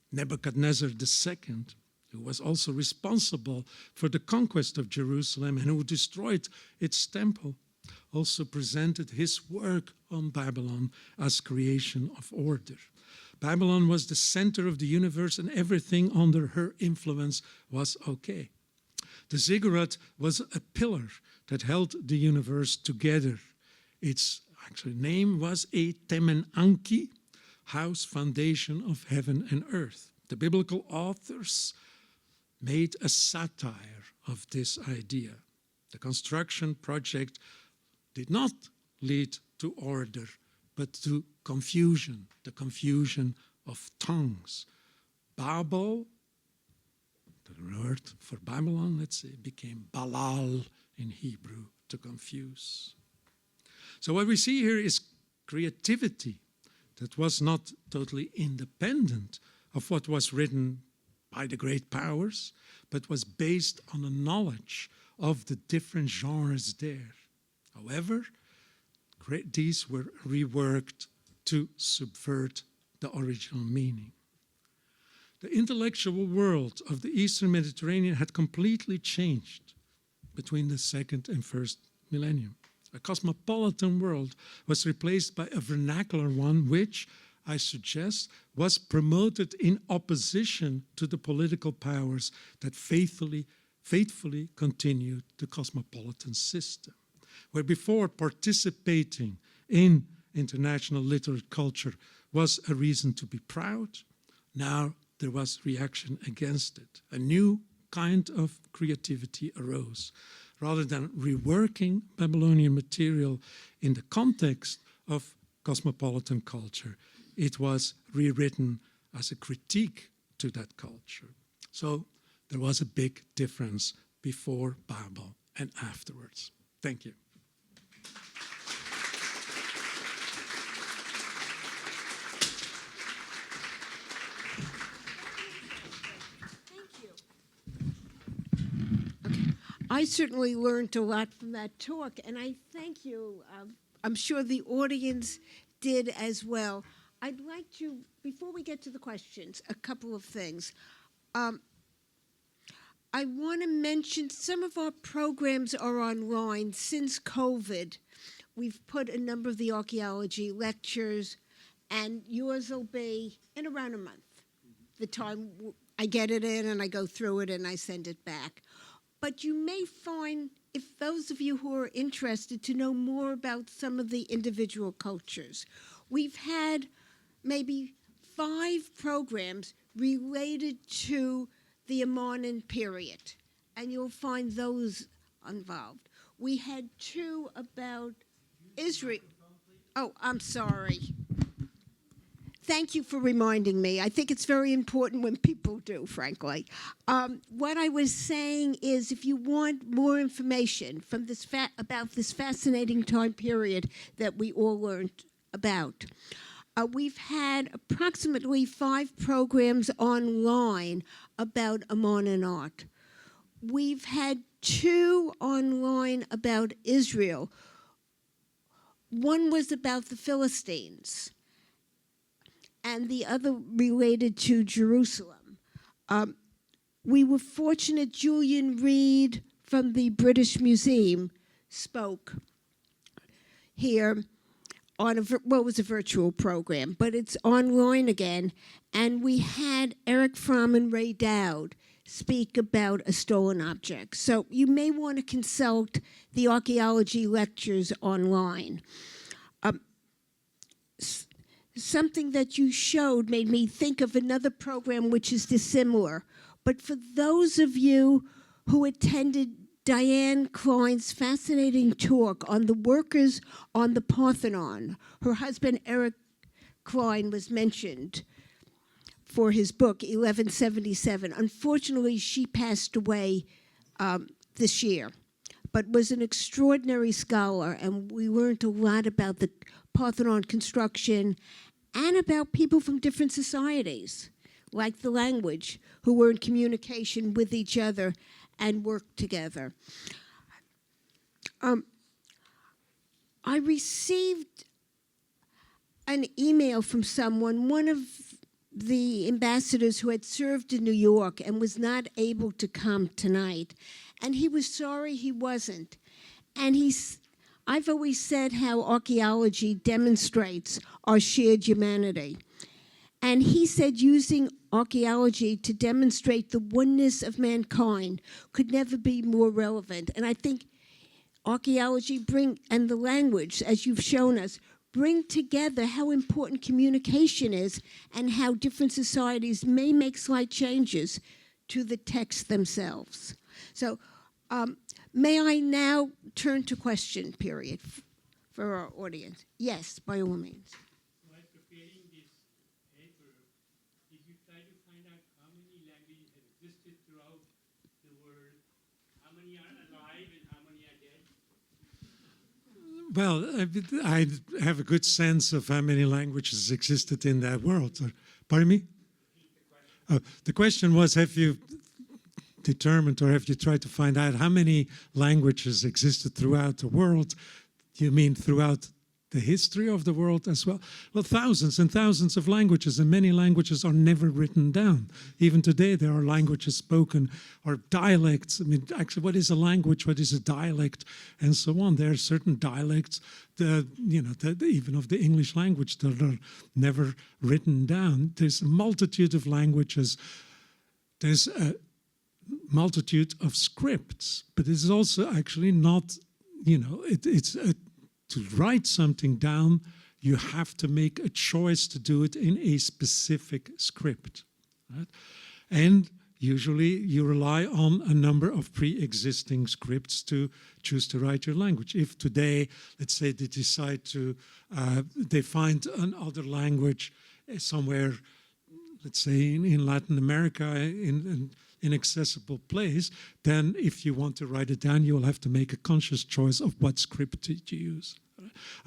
Nebuchadnezzar II, who was also responsible for the conquest of Jerusalem and who destroyed its temple, also presented his work on Babylon as creation of order. Babylon was the center of the universe and everything under her influence was okay. The ziggurat was a pillar that held the universe together. Its actual name was a Temenanki, house foundation of heaven and earth. The biblical authors made a satire of this idea. The construction project did not lead to order, but to confusion, the confusion of tongues. Babel, the word for Babylon, let's say, became Balal in Hebrew, to confuse. So what we see here is creativity that was not totally independent of what was written by the great powers, but was based on a knowledge of the different genres there. However, these were reworked to subvert the original meaning. The intellectual world of the Eastern Mediterranean had completely changed between the second and first millennium. A cosmopolitan world was replaced by a vernacular one which, I suggest, was promoted in opposition to the political powers that faithfully continued the cosmopolitan system. Where before participating in international literary culture was a reason to be proud, now there was reaction against it. A new kind of creativity arose. Rather than reworking Babylonian material in the context of cosmopolitan culture, it was rewritten as a critique to that culture. So there was a big difference before Babel and afterwards. Thank you. I certainly learned a lot from that talk, and I thank you. I'm sure the audience did as well. I'd like to, before we get to the questions, a couple of things. I want to mention some of our programs are online since COVID. We've put a number of the archaeology lectures, and yours will be in around a month. The time I get it in and I go through it and I send it back. But you may find, if those of you who are interested to know more about some of the individual cultures, we've had maybe 5 programs related to the Amarnan period, and you'll find those involved. We had 2 about Israel. Oh, I'm sorry. Thank you for reminding me. I think it's very important when people do, frankly. What I was saying is, if you want more information from this about this fascinating time period that we all learned about, we've had approximately 5 programs online about Amarnan art. We've had 2 online about Israel. One was about the Philistines, and the other related to Jerusalem. We were fortunate Julian Reed from the British Museum spoke here on it was a virtual program, but it's online again. And we had Eric Fromm and Ray Dowd speak about a stolen object. So you may want to consult the archaeology lectures online. Something that you showed made me think of another program which is dissimilar. But for those of you who attended Diane Klein's fascinating talk on the workers on the Parthenon, her husband Eric Klein was mentioned for his book, 1177. Unfortunately, she passed away this year. but was an extraordinary scholar, and we learned a lot about the Parthenon construction and about people from different societies, like the language, who were in communication with each other and worked together. I received an email from someone, one of the ambassadors who had served in New York and was not able to come tonight. And he was sorry he wasn't. And I've always said how archaeology demonstrates our shared humanity. And he said using archaeology to demonstrate the oneness of mankind could never be more relevant. And I think archaeology and the language, as you've shown us, bring together how important communication is and how different societies may make slight changes to the texts themselves. So may I now turn to question period for our audience? Yes, by all means. While preparing this paper, did you try to find out how many languages have existed throughout the world? How many are alive and how many are dead? Well, I have a good sense of how many languages existed in that world. Pardon me? The question was, have you determined or have you tried to find out how many languages existed throughout the world? You mean throughout the history of the world as well? Well, thousands and thousands of languages, and many languages are never written down. Even today, there are languages spoken or dialects. I mean, actually, what is a language? What is a dialect? And so on. There are certain dialects, even of the English language, that are never written down. There's a multitude of languages. There's a multitude of scripts, but it's also actually not, to write something down, you have to make a choice to do it in a specific script. Right? And usually you rely on a number of pre-existing scripts to choose to write your language. If today, let's say they decide they find another language somewhere, let's say in Latin America, in an inaccessible place, then if you want to write it down, you will have to make a conscious choice of what script to use.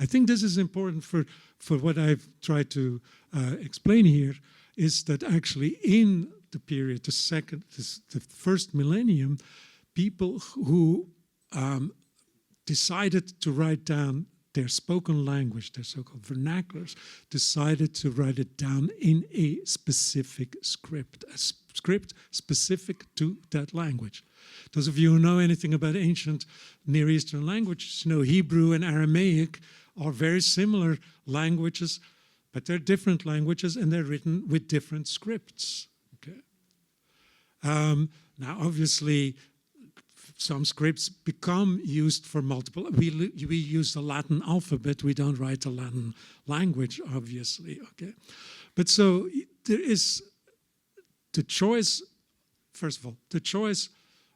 I think this is important for what I've tried to explain here, is that actually in the period, the first millennium, people who decided to write down their spoken language, their so-called vernaculars, decided to write it down in a specific script, a script specific to that language. Those of you who know anything about ancient Near Eastern languages know Hebrew and Aramaic are very similar languages, but they're different languages and they're written with different scripts. Okay. Now, obviously, some scripts become used for multiple. We use the Latin alphabet. We don't write the Latin language, obviously. Okay, but so there is the choice. First of all, the choice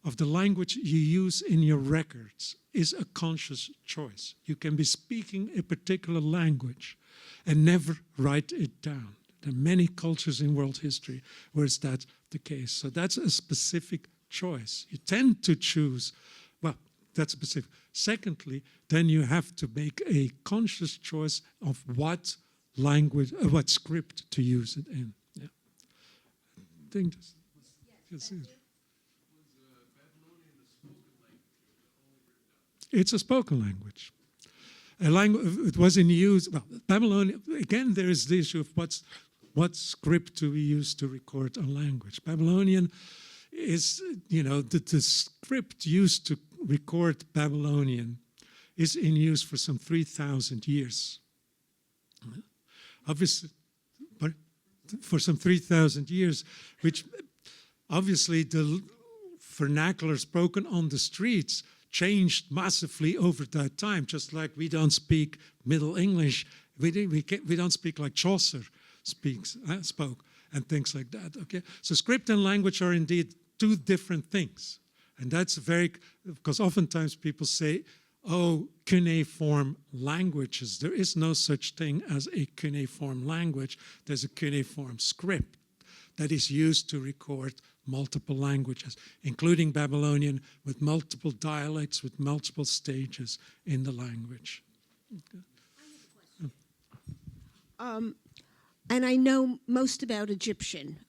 of the language you use in your records is a conscious choice. You can be speaking a particular language and never write it down. There are many cultures in world history where it's that the case. So that's a specific choice. You tend to choose, well, that's specific. Secondly, then you have to make a conscious choice of what language, what script to use it in. Yeah. I think this. Yes, it's a spoken language. It was in use. Well, Babylonian. Again, there is the issue of what script do we use to record a language. Babylonian is, the script used to record Babylonian is in use for some 3,000 years. Obviously, but for some 3,000 years, which obviously the vernacular spoken on the streets changed massively over that time, just like we don't speak Middle English, we don't speak like Chaucer spoke, and things like that, okay? So script and language are indeed two different things. And that's because oftentimes people say, oh, cuneiform languages. There is no such thing as a cuneiform language. There's a cuneiform script. that is used to record multiple languages, including Babylonian, with multiple dialects, with multiple stages in the language. And I know most about Egyptian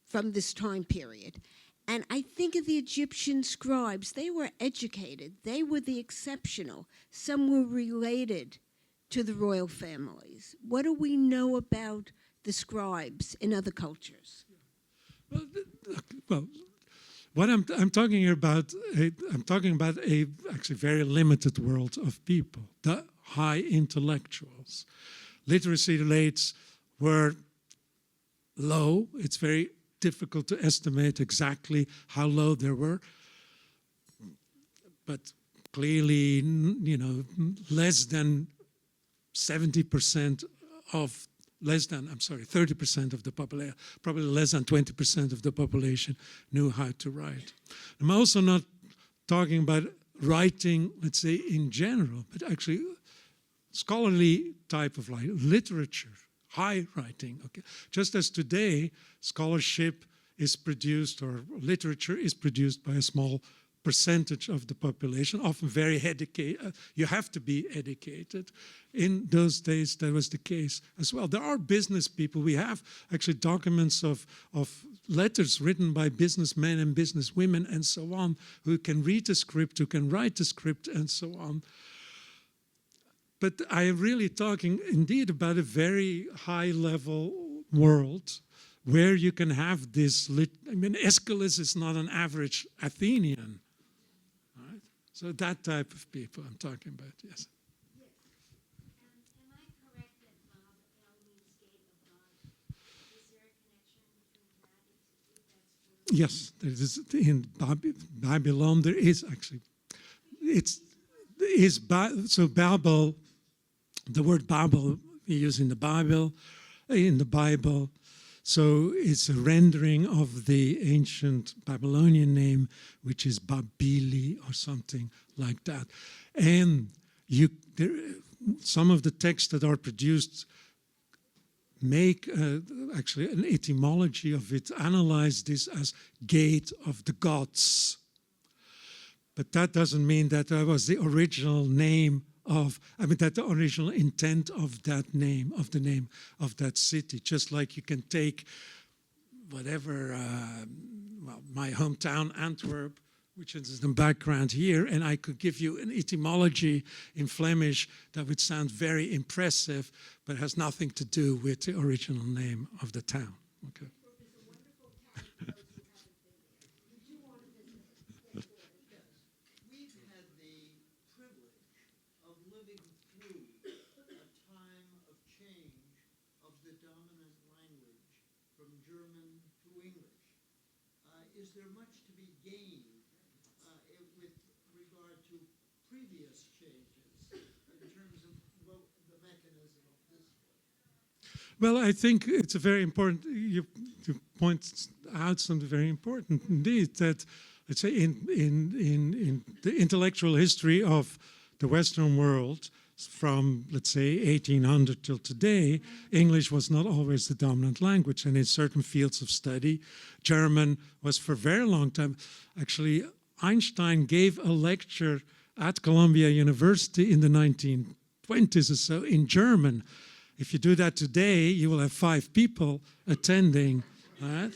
from this time period. And I think of the Egyptian scribes, they were educated. They were the exceptional. Some were related to the royal families. What do we know about the scribes in other cultures? Well, what I'm talking about, I'm talking about a actually very limited world of people, the high intellectuals. Literacy rates were low. It's very difficult to estimate exactly how low they were, but clearly, less than 70% of, 30% of the population, probably less than 20% of the population knew how to write. I'm also not talking about writing, let's say, in general, but actually scholarly type of literature, high writing. Okay, just as today scholarship is produced or literature is produced by a small percentage of the population, often very educated. You have to be educated. In those days, that was the case as well. There are business people. We have actually documents of letters written by businessmen and businesswomen and so on, who can read the script, who can write the script and so on. But I am really talking indeed about a very high level world where you can have this, Aeschylus is not an average Athenian, right? So that type of people I'm talking about, yes. Yes. Am I correct that Babel means gate of God? Is there a connection between that, if that's true? Yes, there is, in Babylon there is actually, so Babel, the word Babel we use in the Bible, so it's a rendering of the ancient Babylonian name, which is Babili or something like that. And some of the texts that are produced make actually an etymology of it, analyze this as gate of the gods. But that doesn't mean that that was the original name that the original intent of that name, of the name of that city. Just like you can take whatever, my hometown, Antwerp, which is in the background here, and I could give you an etymology in Flemish that would sound very impressive, but has nothing to do with the original name of the town. Okay. Is there much to be gained with regard to previous changes in terms of the mechanism of this? Well, I think it's a very important, you point out something very important indeed, that let's say in the intellectual history of the Western world, from, let's say, 1800 till today, English was not always the dominant language. And in certain fields of study, German was for a very long time. Actually, Einstein gave a lecture at Columbia University in the 1920s or so in German. If you do that today, you will have 5 people attending, right?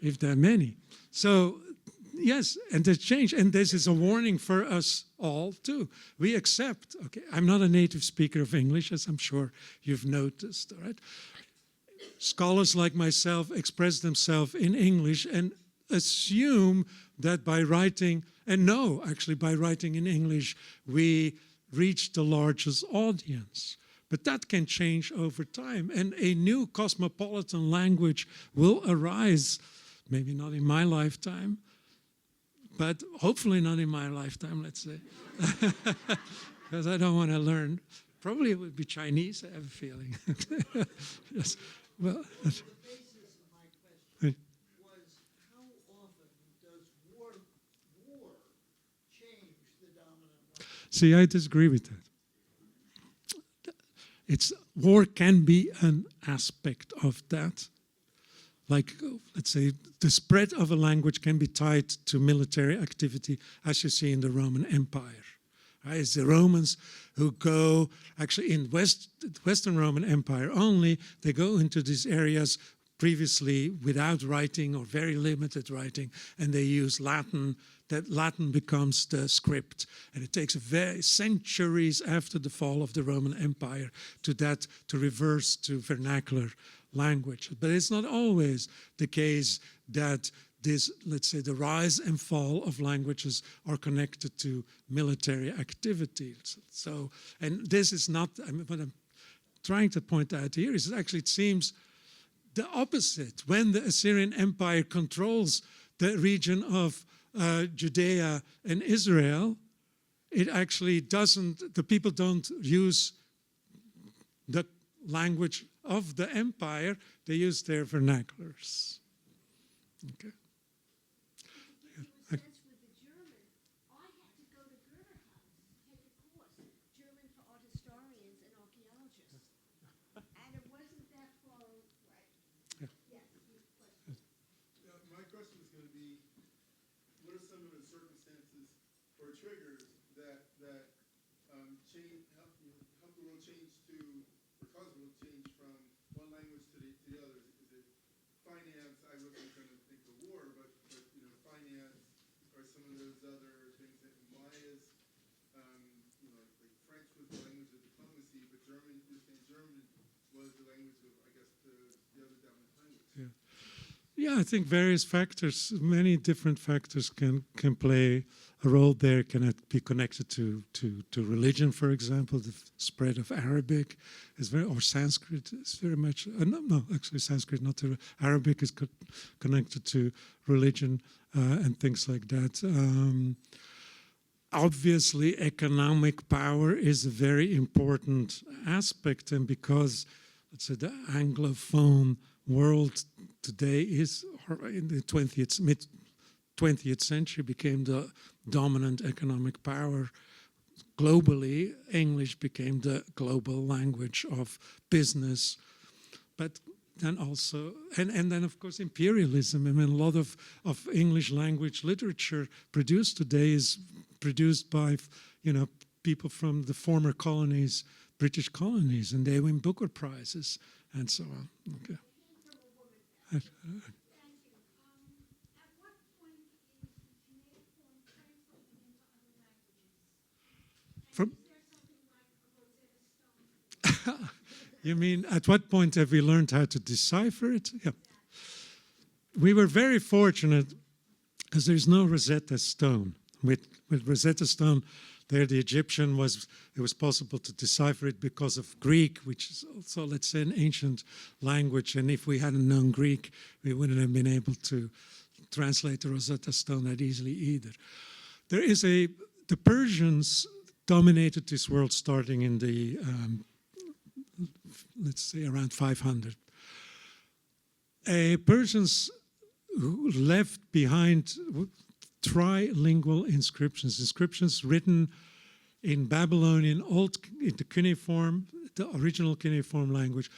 If there are many. So, yes, and there's change, and this is a warning for us all too. We accept, okay, I'm not a native speaker of English, as I'm sure you've noticed, all right? Scholars like myself express themselves in English and assume that by writing, and no, actually by writing in English, we reach the largest audience. But that can change over time, and a new cosmopolitan language will arise, maybe not in my lifetime, but hopefully not in my lifetime, let's say, because I don't want to learn. Probably it would be Chinese, I have a feeling. Yes. Well, The basis of my question was, how often does war change the dominant language? see, I disagree with that. War can be an aspect of that. like, let's say, the spread of a language can be tied to military activity, as you see in the Roman Empire. Right? It's the Romans who go, actually in Western Roman Empire only, they go into these areas previously without writing or very limited writing, and they use Latin. That Latin becomes the script. And it takes centuries after the fall of the Roman Empire to reverse to vernacular language. But it's not always the case that this, let's say, the rise and fall of languages are connected to military activities. So, and this is not, I mean, what I'm trying to point out here is actually it seems the opposite. When the Assyrian Empire controls the region of Judea and Israel, it actually doesn't, the people don't use the language of the empire, they use their vernaculars. Okay. With the German, I had to go to Goethe House to take a course, German for art historians and archaeologists. And it wasn't that far, right? Yeah. Yes, your question. My question is going to be, what are some of the circumstances or triggers that change, help the world change to, or cause the world change from one language to the other? Is it finance? I wasn't going to think of war, but you know, finance or some of those other things. And why is, you know, like French was the language of diplomacy, but German, you're saying German was the language of, I guess, the other dominant language. Yeah. Yeah, I think various factors, many different factors can play a role there. Can it be connected to religion, for example? The spread of Arabic is very, or Sanskrit is very much, no, actually Sanskrit, not to, Arabic is connected to religion and things like that. Obviously, economic power is a very important aspect, and because, let's say, the Anglophone world today is, in the mid-20th century, became the dominant economic power globally. English became the global language of business. But then also, and then of course imperialism. I mean, a lot of English language literature produced today is produced by, you know, people from the former colonies, British colonies, and they win Booker Prizes and so on. Okay. Thank you. At what point is the cuneiform translated into other languages? From, Is there something like a Rosetta Stone? you mean, at what point have we learned how to decipher it? Yeah. We were very fortunate because there's no Rosetta Stone. With Rosetta Stone, there the Egyptian it was possible to decipher it because of Greek, which is also, let's say, an ancient language. And if we hadn't known Greek, we wouldn't have been able to translate the Rosetta Stone that easily either. The Persians dominated this world starting in the, let's say, around 500. Persians who left behind trilingual inscriptions written in Babylonian, in the cuneiform, the original cuneiform language,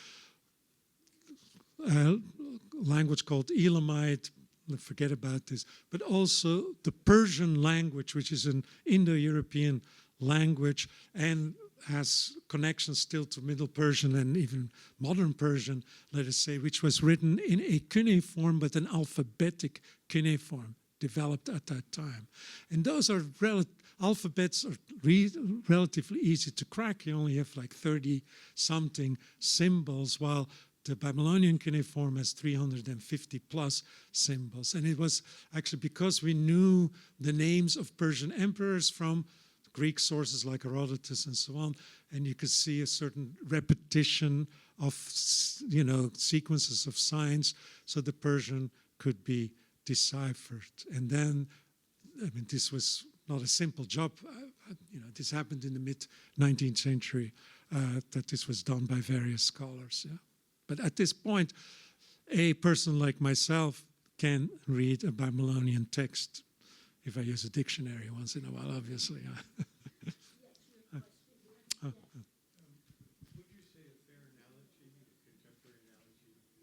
language called Elamite, forget about this, but also the Persian language, which is an Indo-European language and has connections still to Middle Persian and even modern Persian, let us say, which was written in a cuneiform, but an alphabetic cuneiform developed at that time. And those are alphabets are relatively easy to crack. You only have like 30-something symbols, while the Babylonian cuneiform has 350 plus symbols. And it was actually because we knew the names of Persian emperors from Greek sources like Herodotus and so on, and you could see a certain repetition of, you know, sequences of signs, so the Persian could be deciphered. And then, I mean, this was not a simple job. You know, this happened in the mid-19th century, that this was done by various scholars. Yeah? But at this point, a person like myself can read a Babylonian text if I use a dictionary once in a while, obviously. Would you say a fair analogy, a contemporary analogy, to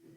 the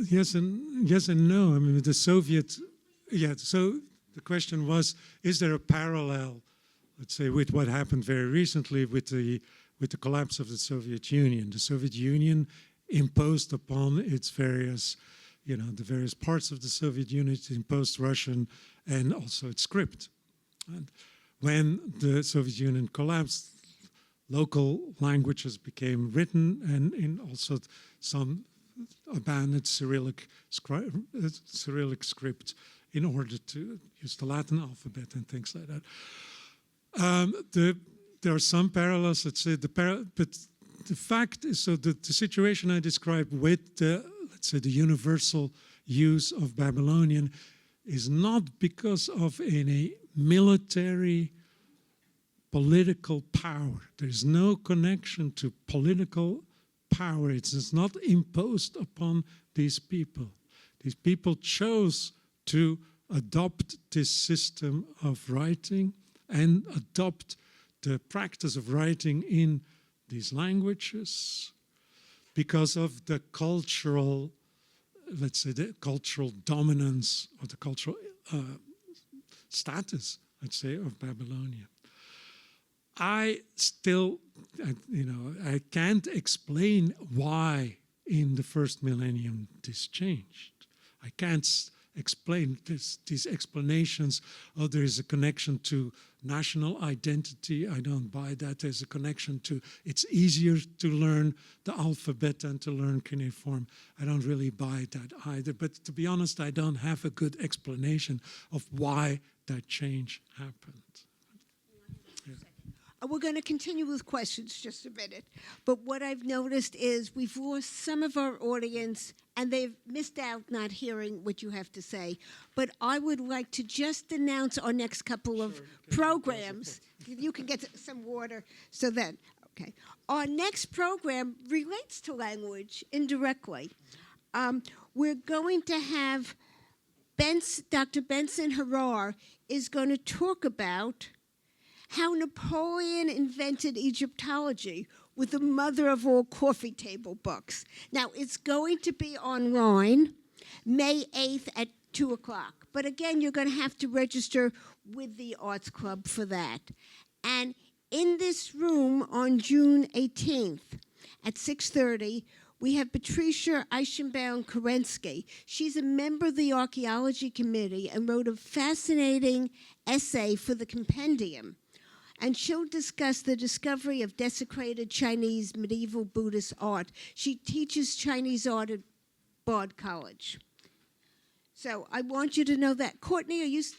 yes and no. I mean, the Soviet, yeah. So the question was: is there a parallel, let's say, with what happened very recently with the collapse of the Soviet Union? The Soviet Union imposed upon its various, the various parts of the Soviet Union, it imposed Russian and also its script. And when the Soviet Union collapsed, local languages became written, and in also some abandoned Cyrillic script in order to use the Latin alphabet and things like that. There are some parallels, let's say, but the fact is, so the situation I described with the, let's say, the universal use of Babylonian is not because of any military political power. There's no connection to political power. It's not imposed upon these people. These people chose to adopt this system of writing and adopt the practice of writing in these languages because of the cultural, let's say, the cultural dominance or the cultural status, let's say, of Babylonia. I still, I can't explain why in the first millennium this changed. I can't explain these explanations. Oh, there is a connection to national identity. I don't buy that. There's a connection to it's easier to learn the alphabet than to learn cuneiform. I don't really buy that either. But to be honest, I don't have a good explanation of why that change happened. We're going to continue with questions just a minute. But what I've noticed is we've lost some of our audience, and they've missed out not hearing what you have to say. But I would like to just announce our next couple of programs. You can get some water. So then, okay. Our next program relates to language indirectly. We're going to have Dr. Benson Harar is going to talk about how Napoleon invented Egyptology with the mother of all coffee table books. Now, it's going to be online May 8th at 2 o'clock. But again, you're going to have to register with the Arts Club for that. And in this room on June 18th at 6:30, we have Patricia Eichenbaum-Kerensky. She's a member of the Archaeology Committee and wrote a fascinating essay for the compendium. And she'll discuss the discovery of desecrated Chinese medieval Buddhist art. She teaches Chinese art at Bard College. So I want you to know that. Courtney, if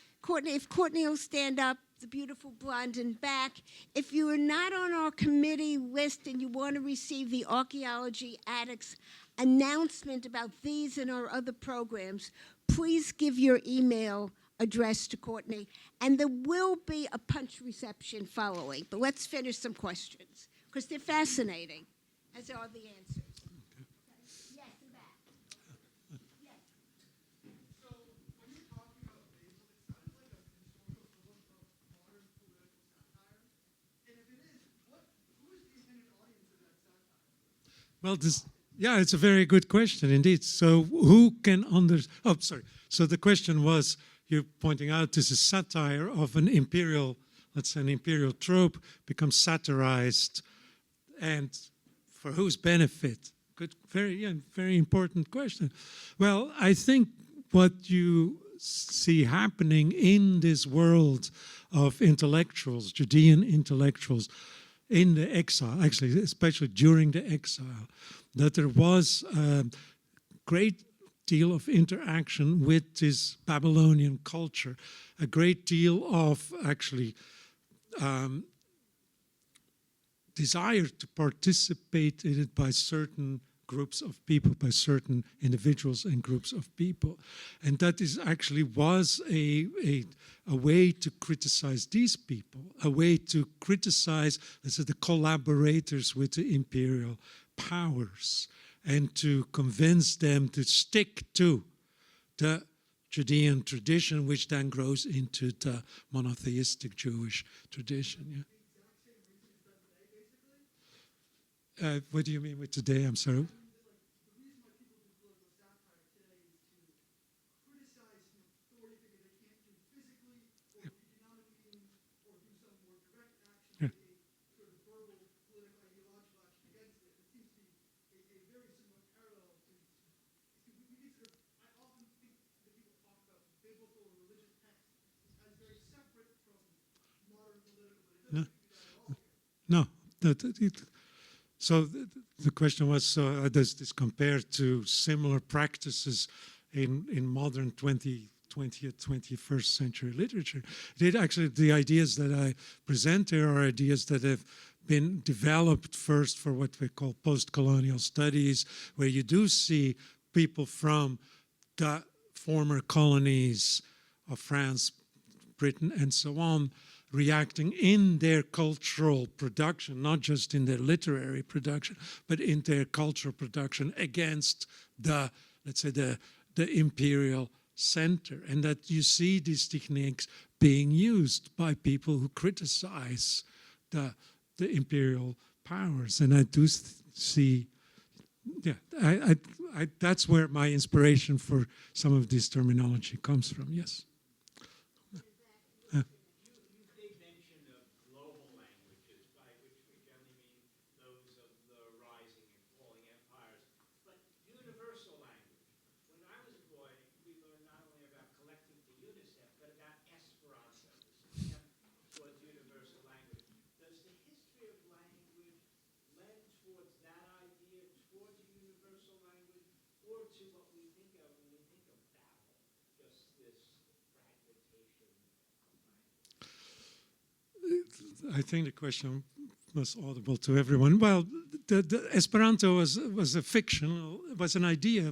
Courtney will stand up, the beautiful blonde in back. If you are not on our committee list and you want to receive the Archaeology Addicts announcement about these and our other programs, please give your email address to Courtney, and there will be a punch reception following. But let's finish some questions, because they're fascinating, as are the answers. Okay. Yes, in back. Yes. So, when you're talking about Babel, it sounds like a historical film of modern political satire. And if it is, who is the intended audience of that satire? Well, it's a very good question indeed. So who can So the question was, you're pointing out this is satire of an imperial, let's say an imperial trope becomes satirized, and for whose benefit? Good, very important question. Well, I think what you see happening in this world of intellectuals, Judean intellectuals, in the exile, actually, especially during the exile, that there was a great deal of interaction with this Babylonian culture, a great deal of actually desire to participate in it by certain groups of people, by certain individuals and groups of people. And that is actually was a way to criticize these people, a way to criticize, let's say, the collaborators with the imperial powers, and to convince them to stick to the Judean tradition, which then grows into the monotheistic Jewish tradition. Yeah. What do you mean with today? I'm sorry. So the question was, does this compare to similar practices in modern 20th, 21st century literature? Actually, the ideas that I present here are ideas that have been developed first for what we call post-colonial studies, where you do see people from the former colonies of France, Britain, and so on, reacting in their cultural production, not just in their literary production, but in their cultural production against the, let's say, the imperial center. And that you see these techniques being used by people who criticize the imperial powers. And I do see, yeah, that's where my inspiration for some of this terminology comes from, yes. You made mention of global languages, by which we generally mean those of the rising and falling empires, but universal language. When I was a boy, we learned not only about collecting to UNICEF, but about Esperanto, the step towards universal language. Does the history of language lend towards that idea, towards a universal language, or to what we think of when we think of Babel, just this fragmentation? I think the question was audible to everyone. Well, the Esperanto was a fiction, was an idea.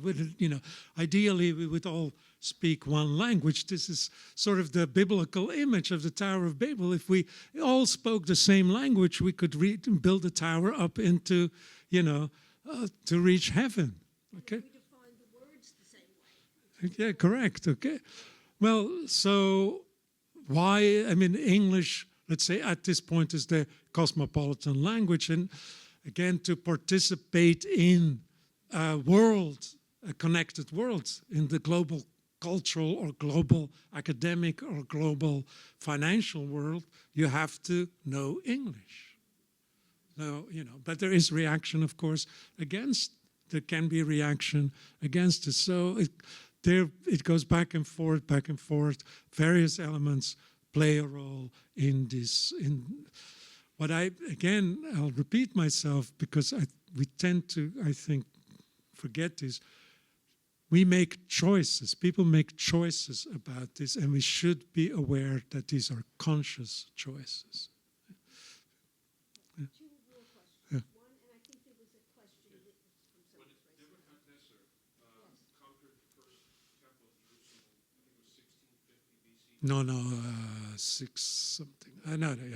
Ideally, we would all speak one language. This is sort of the biblical image of the Tower of Babel. If we all spoke the same language, we could build a tower up into, to reach heaven. Okay. We define the words the same way. Yeah, correct. Okay. Well, so why? I mean, English, let's say, at this point is the cosmopolitan language. And again, to participate in a world, a connected world, in the global cultural or global academic or global financial world, you have to know English. So, but there is reaction, of course, against. There can be reaction against it. So it goes back and forth, back and forth. Various elements play a role in this. I'll repeat myself because we tend to, I think, forget this. We make choices. People make choices about this, and we should be aware that these are conscious choices. Two more questions. Yeah. One, and I think there was a question that was from someone. Nebuchadnezzar conquered the first temple of Jerusalem, I think it was 1650 BC. No, 6 something. No, yeah. When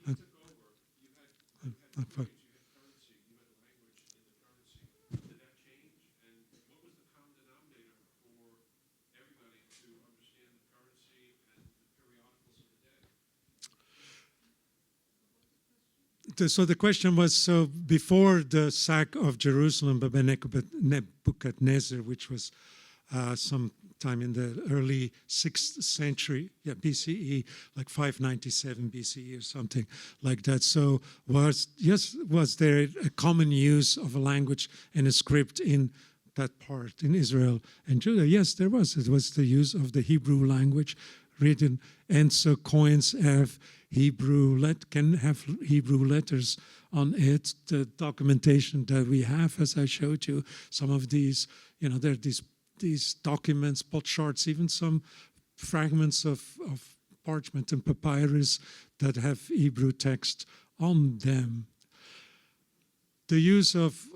he took over, you had coins, you had currency, you had language in the currency. Did that change? And what was the common denominator for everybody to understand the currency and the periodicals of the day? So the question was, so before the sack of Jerusalem by Nebuchadnezzar, which was sometime in the early 6th century, BCE, like 597 BCE or something like that. So was there a common use of a language and a script in that part, in Israel and Judah? Yes, there was. It was the use of the Hebrew language written, and so coins have can have Hebrew letters on it. The documentation that we have, as I showed you, some of these, there are these documents, potsherds, even some fragments of parchment and papyrus that have Hebrew text on them. The use of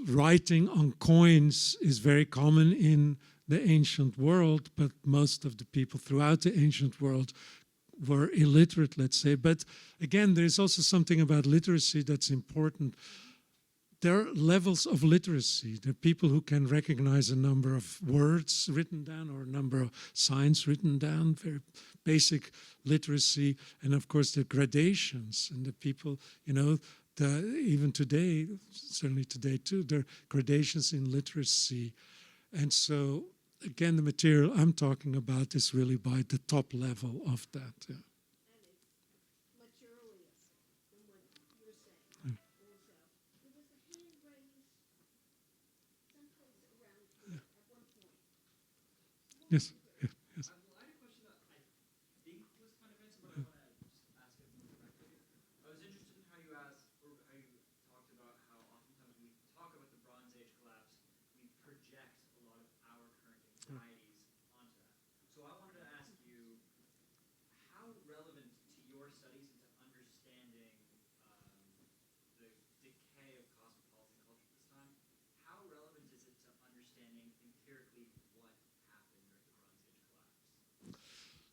writing on coins is very common in the ancient world, but most of the people throughout the ancient world were illiterate, let's say. But again, there's also something about literacy that's important. There are levels of literacy. There are people who can recognize a number of words written down or a number of signs written down, very basic literacy. And of course, the gradations and the people, even today, certainly today too, there are gradations in literacy. And so, again, the material I'm talking about is really by the top level of that. Yeah. And it's much earlier than what you're saying. Also, there was a hand raised someplace around here at one point. Yes. Yes. I had a question that I think was kind of answered, but I want to just ask it more directly. I was interested in how you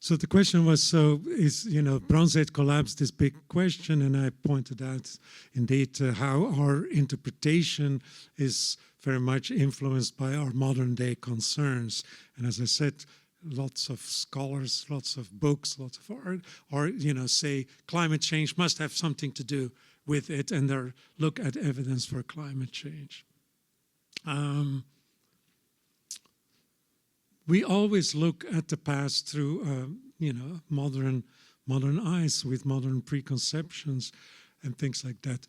So the question was, so is, Bronze Age collapse this big question? And I pointed out, indeed, how our interpretation is very much influenced by our modern day concerns. And as I said, lots of scholars, lots of books, lots of art, or, say climate change must have something to do with it, and they look at evidence for climate change. We always look at the past through, modern eyes with modern preconceptions and things like that.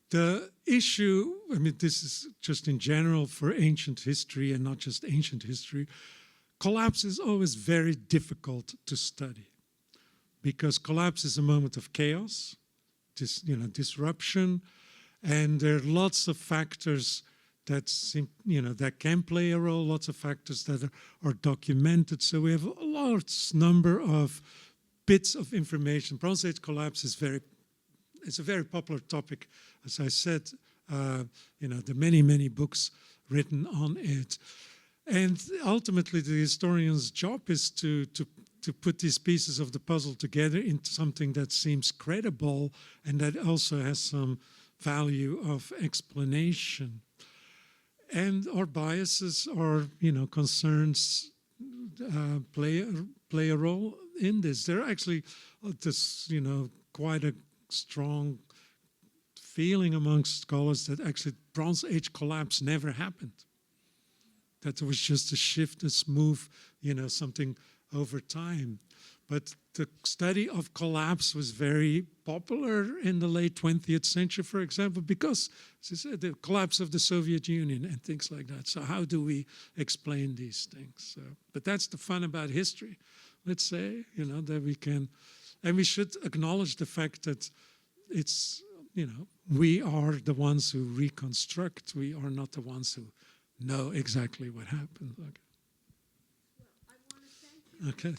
The issue, this is just in general for ancient history and not just ancient history, collapse is always very difficult to study because collapse is a moment of chaos, disruption, and there are lots of factors that that can play a role, lots of factors that are documented. So we have a large number of bits of information. Bronze Age collapse is it's a very popular topic. As I said, there are many, many books written on it. And ultimately, the historian's job is to put these pieces of the puzzle together into something that seems credible and that also has some value of explanation. And our biases or concerns play a role in this. There are actually quite a strong feeling amongst scholars that actually Bronze Age collapse never happened. That it was just a shift, a smooth, something over time. But the study of collapse was very popular in the late 20th century, for example, because, as I said, the collapse of the Soviet Union and things like that. So how do we explain these things? But that's the fun about history. Let's say, that we can, and we should acknowledge the fact that it's, we are the ones who reconstruct. We are not the ones who know exactly what happened. Well, I want to thank you. Okay.